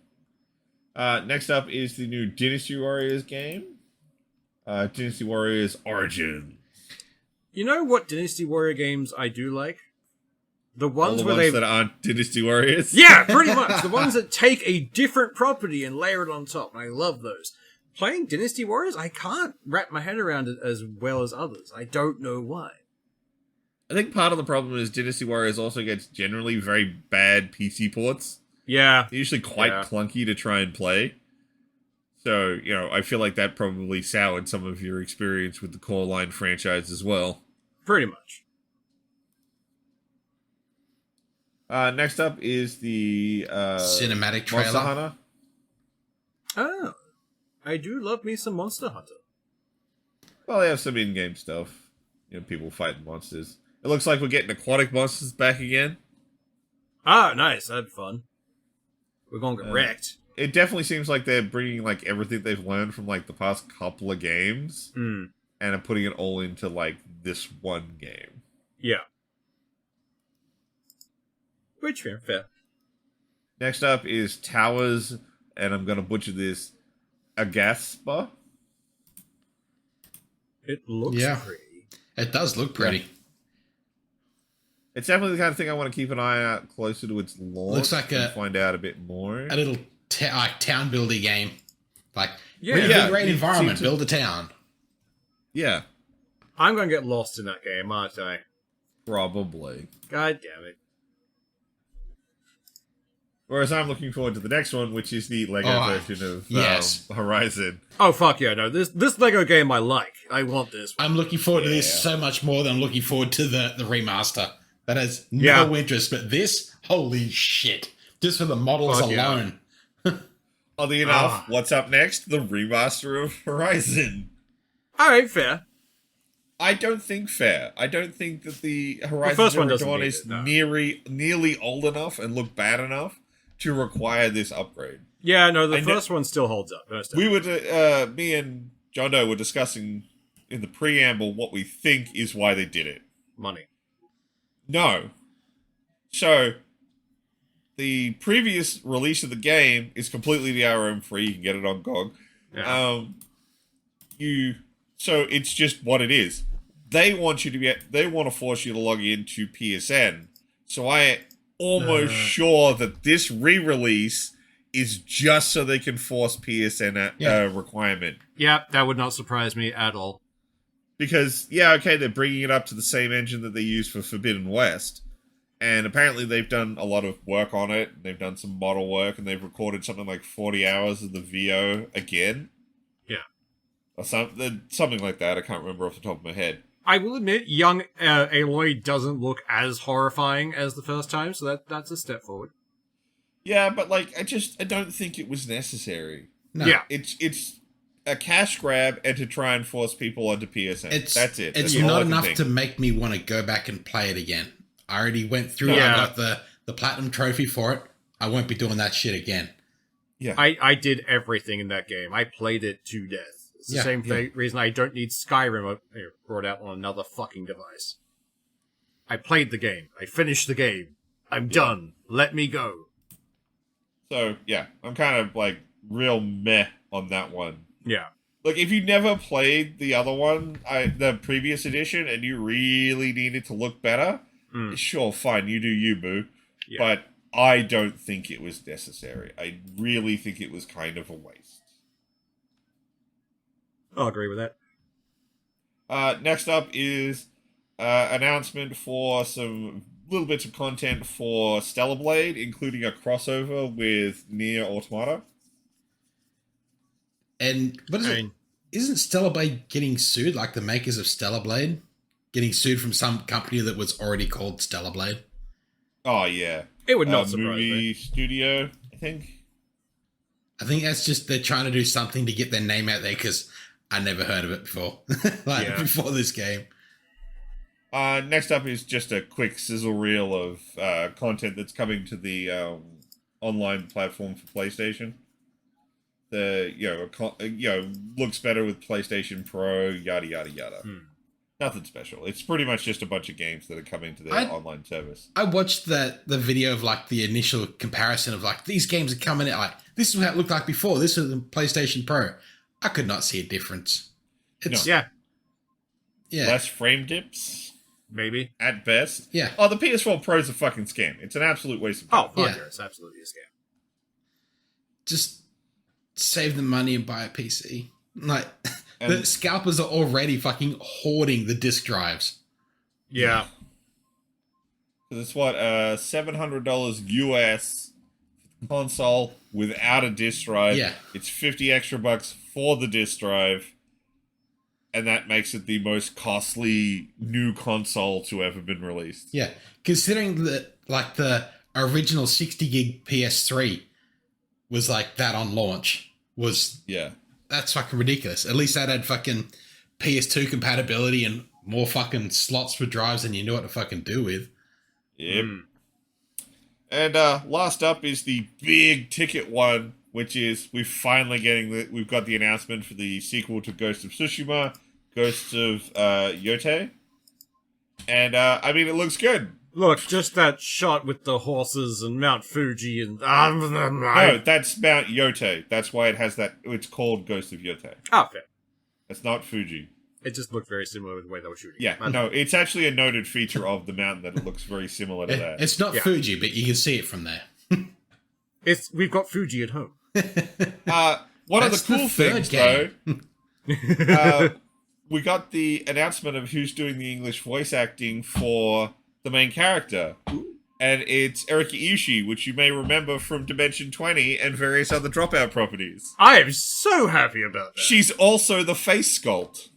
Next up is the new Dynasty Warriors game. Dynasty Warriors Origin. You know what Dynasty Warrior games I do like? The ones All the where ones that aren't Dynasty Warriors? Yeah, pretty much. The ones that take a different property and layer it on top. And I love those. Playing Dynasty Warriors, I can't wrap my head around it as well as others. I don't know why. I think part of the problem is Dynasty Warriors also gets generally very bad PC ports. Yeah. They're usually quite clunky to try and play. So, I feel like that probably soured some of your experience with the Core Line franchise as well. Pretty much. Next up is the cinematic trailer. Monster Hunter. Oh. I do love me some Monster Hunter. Well, they have some in-game stuff. People fighting monsters. It looks like we're getting aquatic monsters back again. Ah, nice. That'd be fun. We're gonna get wrecked. It definitely seems like they're bringing everything they've learned from the past couple of games and are putting it all into this one game. Yeah. Which fair. Next up is Towers, and I'm gonna butcher this, Agaspa. It looks pretty. It does look pretty. Yeah. It's definitely the kind of thing I want to keep an eye out closer to its launch. Looks like find out a bit more. A little town builder game. Great environment, build a town. Yeah. I'm going to get lost in that game, aren't I? Probably. God damn it. Whereas I'm looking forward to the next one, which is the Lego version of Horizon. Oh, fuck yeah, no. This Lego game I like. I want this one. I'm looking forward to this so much more than I'm looking forward to the remaster. That has no interest, but this, holy shit. Just for the models alone. Oddly enough, what's up next? The remaster of Horizon. Alright, fair. I don't think fair. I don't think that the Horizon Zero Dawn is nearly old enough and look bad enough to require this upgrade. Yeah, no, the first one still holds up. Me and John Doe were discussing in the preamble what we think is why they did it. Money. No. So, the previous release of the game is completely DRM free. You can get it on GOG. Yeah. So it's just what it is. They want to force you to log into PSN. So I almost sure that this re-release is just so they can force PSN requirement. Yeah, that would not surprise me at all. Because, they're bringing it up to the same engine that they use for Forbidden West. And apparently they've done a lot of work on it. They've done some model work, and they've recorded something like 40 hours of the VO again. Yeah. Or something like that. I can't remember off the top of my head. I will admit, young Aloy doesn't look as horrifying as the first time, so that's a step forward. Yeah, but, I don't think it was necessary. No. Yeah. It's a cash grab and to try and force people onto PSN. That's it. It's not enough to make me want to go back and play it again. I already went through it. I got the platinum trophy for it. I won't be doing that shit again. Yeah. I did everything in that game. I played it to death. It's the same reason I don't need Skyrim brought out on another fucking device. I played the game. I finished the game. I'm done. Let me go. So, I'm kind of, real meh on that one. Yeah. If you never played the other one, the previous edition, and you really needed to look better, sure, fine, you do you, boo. Yeah. But I don't think it was necessary. I really think it was kind of a waste. I'll agree with that. Next up is announcement for some little bits of content for Stellar Blade, including a crossover with Nier Automata. And what is it? Isn't Stellar Blade getting sued, like the makers of Stellar Blade? Getting sued from some company that was already called Stellar Blade? Oh, yeah. It would not surprise movie me. studio, I think. I think that's just they're trying to do something to get their name out there because I never heard of it before. Before this game. Next up is just a quick sizzle reel of content that's coming to the online platform for PlayStation. Looks better with PlayStation Pro, yada yada yada. Nothing special. It's pretty much just a bunch of games that are coming to their online service. I watched the video of like the initial comparison of like these games are coming out. Like this is how it looked like before. This is the PlayStation Pro. I could not see a difference. Yeah. Less frame dips, maybe at best. Yeah. Oh, the PS4 Pro is a fucking scam. It's an absolute waste of time. Oh, fuck yeah. It's absolutely a scam. Just save the money and buy a PC. Like the scalpers are already fucking hoarding the disc drives. Yeah. It's what $700 US console without a disc drive. Yeah. It's $50 extra for the disc drive. And that makes it the most costly new console to ever been released. Yeah. Considering that like the original 60 gig PS3 was like that on launch that's fucking ridiculous. At least that had fucking PS2 compatibility and more fucking slots for drives than you knew what to fucking do with. Yep. And last up is the big ticket one, which is we've got the announcement for the sequel to Ghost of Tsushima, Ghost of Yotei. And I mean, it looks good. Look, just that shot with the horses and Mount Fuji and... No, that's Mount Yotei. That's why it has that... It's called Ghost of Yotei. Oh, okay. It's not Fuji. It just looked very similar with the way they were shooting. Yeah, no, it's actually a noted feature of the mountain that it looks very similar to that. It's not Fuji, but you can see it from there. We've got Fuji at home. One of the cool things, though... we got the announcement of who's doing the English voice acting for... the main character. And it's Erika Iushi, which you may remember from Dimension 20 and various other Dropout properties. I am so happy about that. She's also the face sculpt.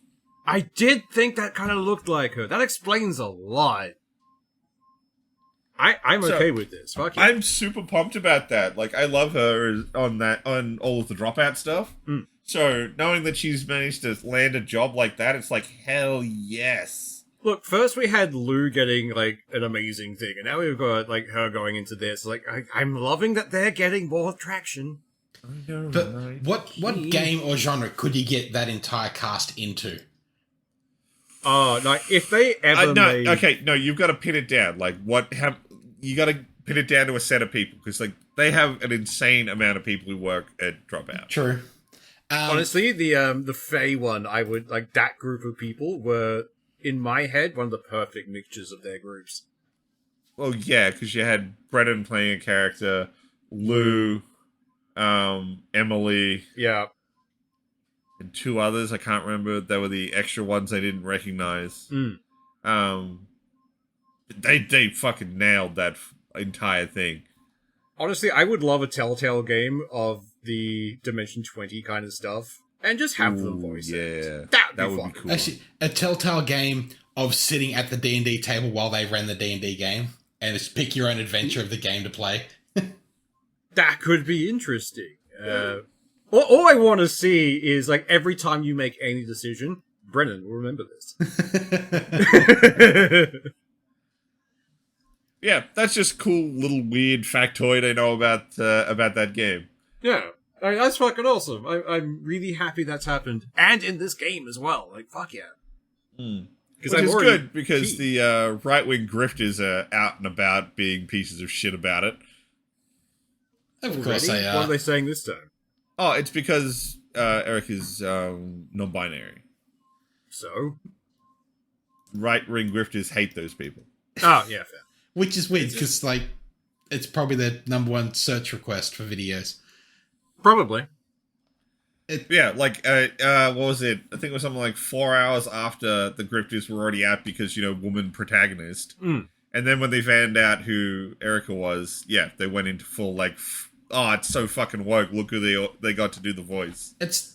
I did think that kind of looked like her. That explains a lot. I'm okay with this. Fuck yeah. I'm super pumped about that. Like, I love her on all of the Dropout stuff. So, knowing that she's managed to land a job like that, it's like, hell yes. Look, first we had Lou getting, like, an amazing thing, and now we've got, like, her going into this. Like, I'm loving that they're getting more traction. But what game or genre could you get that entire cast into? Oh, like, if they ever made... Okay, no, you've got to pin it down. Like, you got to pin it down to a set of people, because, like, they have an insane amount of people who work at Dropout. True. Honestly, the Fae one, I would, like, that group of people were... in my head, one of the perfect mixtures of their groups. Well, yeah, because you had Brennan playing a character, Lou, Emily, and two others. I can't remember. They were the extra ones I didn't recognize. They fucking nailed that entire thing. Honestly, I would love a Telltale game of the Dimension 20 kind of stuff. And just have them voice it. That would be cool. Actually, a Telltale game of sitting at the D&D table while they ran the D&D game. And just pick your own adventure of the game to play. That could be interesting. All I want to see is, like, every time you make any decision, Brennan will remember this. Yeah, that's just cool little weird factoid I know about that game. Yeah. I mean, that's fucking awesome. I'm really happy that's happened. And in this game as well. Like, fuck yeah. Which is good, because the right-wing grifters are out and about being pieces of shit about it. Of course they are. What are they saying this time? Oh, it's because Eric is non-binary. So? Right-wing grifters hate those people. Oh, yeah, fair. Which is weird, because, like, it's probably the number one search request for videos. Probably. What was it? I think it was something like 4 hours after the grifters were already out because, woman protagonist. And then when they found out who Erica was, they went into full, like, it's so fucking woke. Look who they got to do the voice. It's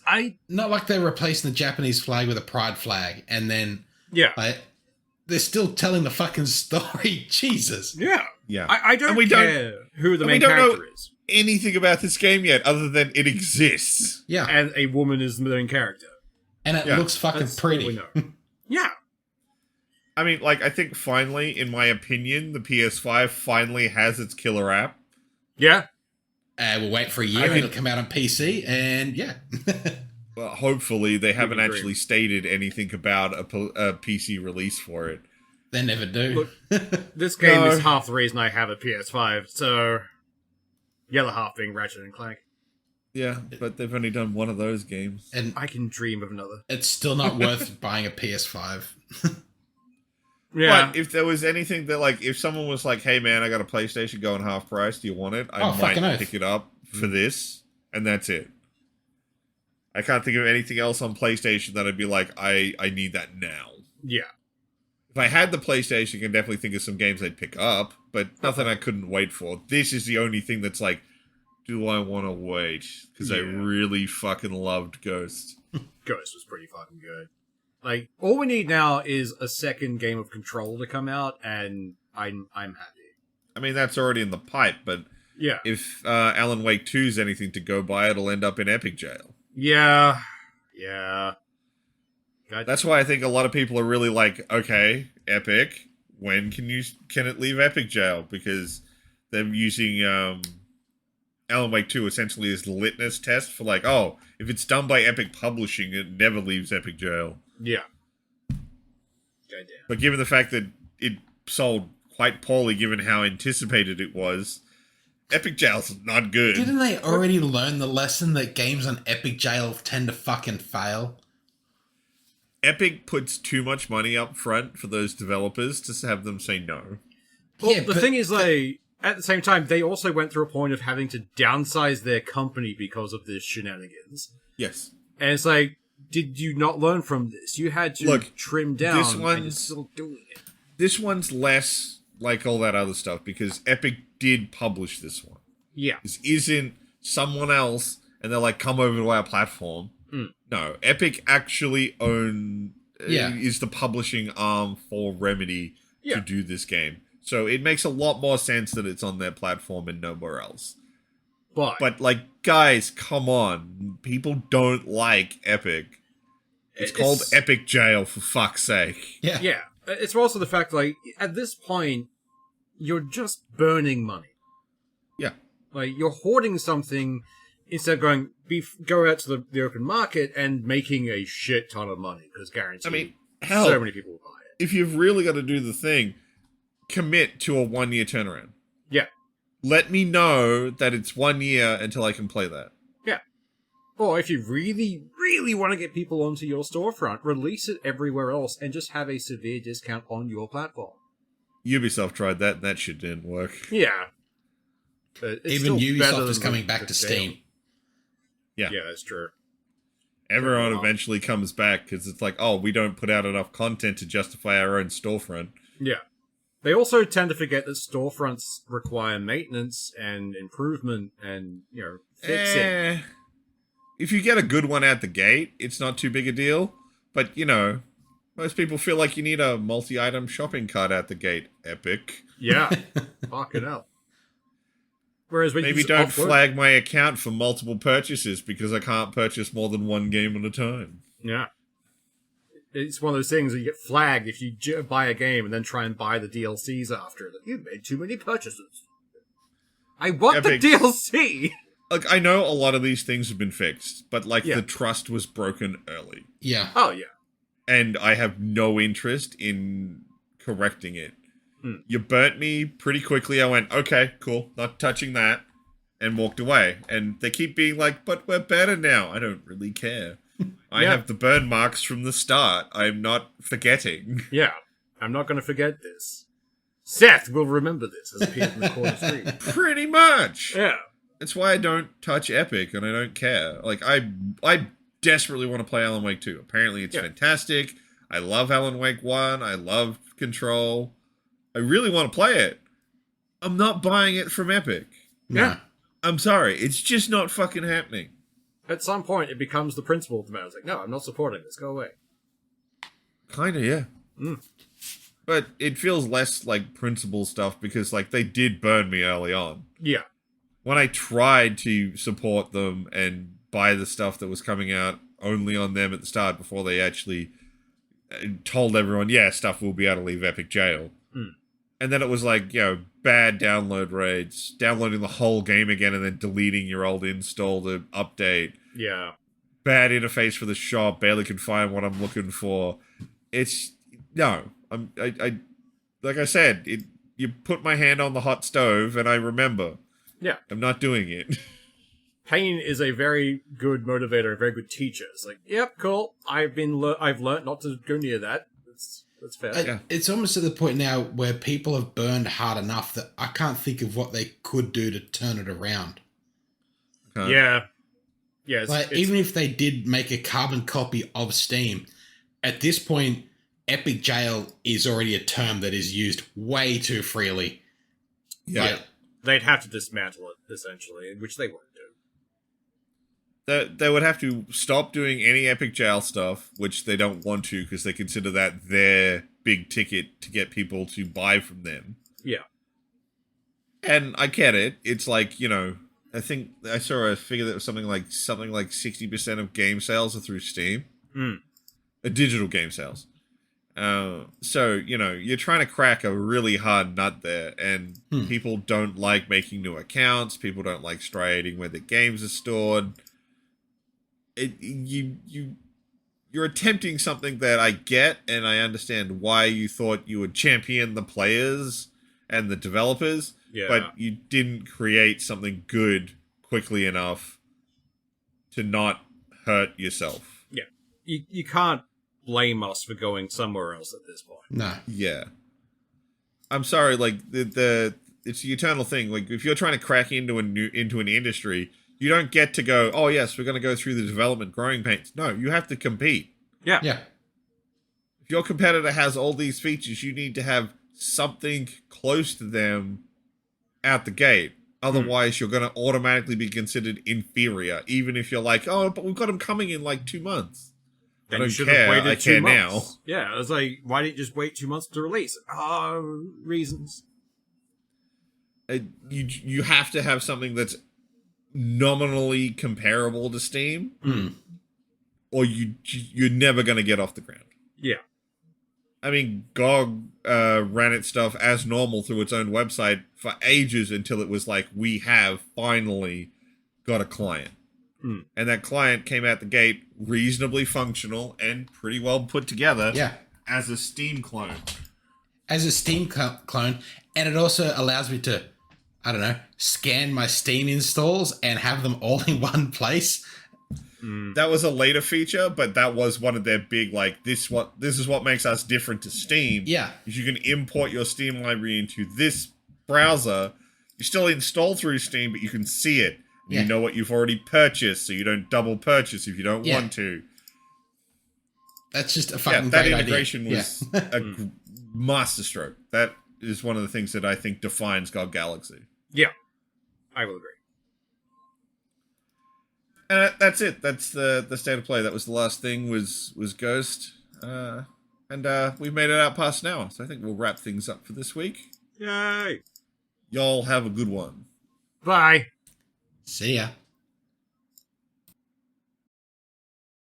not like they're replacing the Japanese flag with a pride flag, and then they're still telling the fucking story. Jesus. Yeah. Yeah. I don't care who the main character is. anything about this game yet other than it exists. Yeah. And a woman is the main character. And it looks fucking That's all we pretty. know. Yeah. I mean, like, I think finally, in my opinion, the PS5 finally has its killer app. Yeah. We'll wait for a year and it'll come out on PC, and yeah. Well, hopefully, they haven't agree. actually stated anything about a PC release for it. They never do. Look, this game No. is half the reason I have a PS5, so the other half being Ratchet and Clank. Yeah, but they've only done one of those games. And I can dream of another. it's still not worth buying a PS5. Yeah. But if there was anything that, like, if someone was like, hey man, I got a PlayStation going half price, do you want it? I might fucking oath. pick it up for this, and that's it. I can't think of anything else on PlayStation that I'd be like, I need that now. Yeah. If I had the PlayStation, I can definitely think of some games I'd pick up, but nothing I couldn't wait for. This is the only thing that's like, do I want to wait? Because I Yeah. really fucking loved Ghost. Ghost was pretty fucking good. Like, all we need now is a second game of Control to come out, and I'm happy. I mean, that's already in the pipe, but Yeah. if Alan Wake 2 is anything to go by, it'll end up in Epic Jail. Yeah. Yeah. That's why I think a lot of people are really like, okay, Epic, when can it leave Epic Jail? Because they're using Alan Wake 2 essentially as the litmus test for like, oh, if it's done by Epic Publishing, it never leaves Epic Jail. Yeah. Goddamn. But given the fact that it sold quite poorly, given how anticipated it was, Epic Jail's not good. Didn't they already learn the lesson that games on Epic Jail tend to fucking fail? Epic puts too much money up front for those developers to have them say no. Well, Yeah, the but- thing is, like, at the same time, they also went through a point of having to downsize their company because of this shenanigans. Yes. And it's like, did you not learn from this? You had to Look, trim down, this and you're one's- still doing it. This one's less like all that other stuff because Epic did publish this one. Yeah. This isn't someone else and they're like, come over to our platform. No, Epic actually is the publishing arm for Remedy Yeah. to do this game. So it makes a lot more sense that it's on their platform and nowhere else. But like, guys, come on. People don't like Epic. It's called Epic Jail, for fuck's sake. Yeah. Yeah. It's also the fact, like, at this point, you're just burning money. Yeah. Like, you're hoarding something instead of go out to the open market and making a shit ton of money, because guaranteed, I mean, hell, so many people will buy it. if you've really got to do the thing, commit to a 1 year turnaround. Yeah. Let me know that it's 1 year until I can play that. Yeah. Or if you really, really want to get people onto your storefront, release it everywhere else and just have a severe discount on your platform. Ubisoft tried that and that shit didn't work. Yeah. But it's Even still better Ubisoft is than coming the- back the to sale. Steam. Yeah. Yeah, that's true. Everyone Wow. eventually comes back because it's like, oh, we don't put out enough content to justify our own storefront. Yeah. They also tend to forget that storefronts require maintenance and improvement and, fixing. If you get a good one out the gate, it's not too big a deal. But, most people feel like you need a multi-item shopping cart out the gate. Epic. Yeah. Fucking hell. Whereas when Maybe you don't just upload- flag my account for multiple purchases because I can't purchase more than one game at a time. Yeah. It's one of those things that you get flagged if you buy a game and then try and buy the DLCs after. Like, you've made too many purchases. I want Epic. the DLC! Like, I know a lot of these things have been fixed, but, Yeah. the trust was broken early. Yeah. Oh, yeah. And I have no interest in correcting it. You burnt me pretty quickly. I went, okay, cool, not touching that, and walked away. And they keep being like, but we're better now. I don't really care. I Yeah. have the burn marks from the start. I'm not forgetting. Yeah. I'm not going to forget this. Seth will remember this as it appears in the corner screen. Pretty much. Yeah. That's why I don't touch Epic, and I don't care. Like, I desperately want to play Alan Wake 2. Apparently it's fantastic. I love Alan Wake 1. I love Control. I really want to play it. I'm not buying it from Epic. Yeah. I'm sorry. It's just not fucking happening. At some point, it becomes the principle of the matter. It's like, no, I'm not supporting this. Go away. Kinda, yeah. But it feels less like principle stuff because, they did burn me early on. Yeah. when I tried to support them and buy the stuff that was coming out only on them at the start before they actually told everyone, yeah, stuff will be able to leave Epic jail. And then it was like, bad download rates, downloading the whole game again and then deleting your old install to update. Yeah. Bad interface for the shop, barely can find what I'm looking for. It's, no. I like I said, you put my hand on the hot stove and I remember. Yeah. I'm not doing it. Pain is a very good motivator, a very good teacher. It's like, yep, cool. I've learned not to go near that. That's fair. It's almost to the point now where people have burned hard enough that I can't think of what they could do to turn it around. Yeah. Yeah. Even if they did make a carbon copy of Steam, at this point, Epic Jail is already a term that is used way too freely. Yeah. They'd have to dismantle it, essentially, which they won't do. They would have to stop doing any Epic Jail stuff, which they don't want to because they consider that their big ticket to get people to buy from them. Yeah. And I get it. It's like, I think I saw a figure that was something like 60% of game sales are through Steam. Digital game sales. So, you're trying to crack a really hard nut there, and people don't like making new accounts. People don't like striating where the games are stored. You're attempting something that I get, and I understand why you thought you would champion the players and the developers, but you didn't create something good quickly enough to not hurt yourself. Yeah. You can't blame us for going somewhere else at this point. No. Yeah. I'm sorry, like, it's the eternal thing. Like, if you're trying to crack into an industry, you don't get to go, oh, yes, we're going to go through the development growing pains. No, you have to compete. Yeah. If your competitor has all these features, you need to have something close to them out the gate. Otherwise, you're going to automatically be considered inferior, even if you're like, oh, but we've got them coming in like 2 months. Then I you don't should care. have waited I 2 care months. now. Yeah, I was like, why didn't you just wait 2 months to release? Reasons. You have to have something that's nominally comparable to Steam, or you're never going to get off the ground. Yeah. I mean, GOG ran its stuff as normal through its own website for ages until it was like, we have finally got a client. And that client came out the gate reasonably functional and pretty well put together as a Steam clone. As a Steam clone, and it also allows me to, I don't know, scan my Steam installs and have them all in one place. That was a later feature, but that was one of their big, like, this is what makes us different to Steam. Yeah. Is you can import your Steam library into this browser. You still install through Steam, but you can see it. You know what you've already purchased, so you don't double purchase if you don't want to. That's just a fucking that great integration idea. was a masterstroke. That is one of the things that I think defines GOG Galaxy. Yeah. I will agree. And that's it. That's the state of play. That was the last thing was Ghost. And we've made it out past an hour, so I think we'll wrap things up for this week. Yay. Y'all have a good one. Bye. See ya.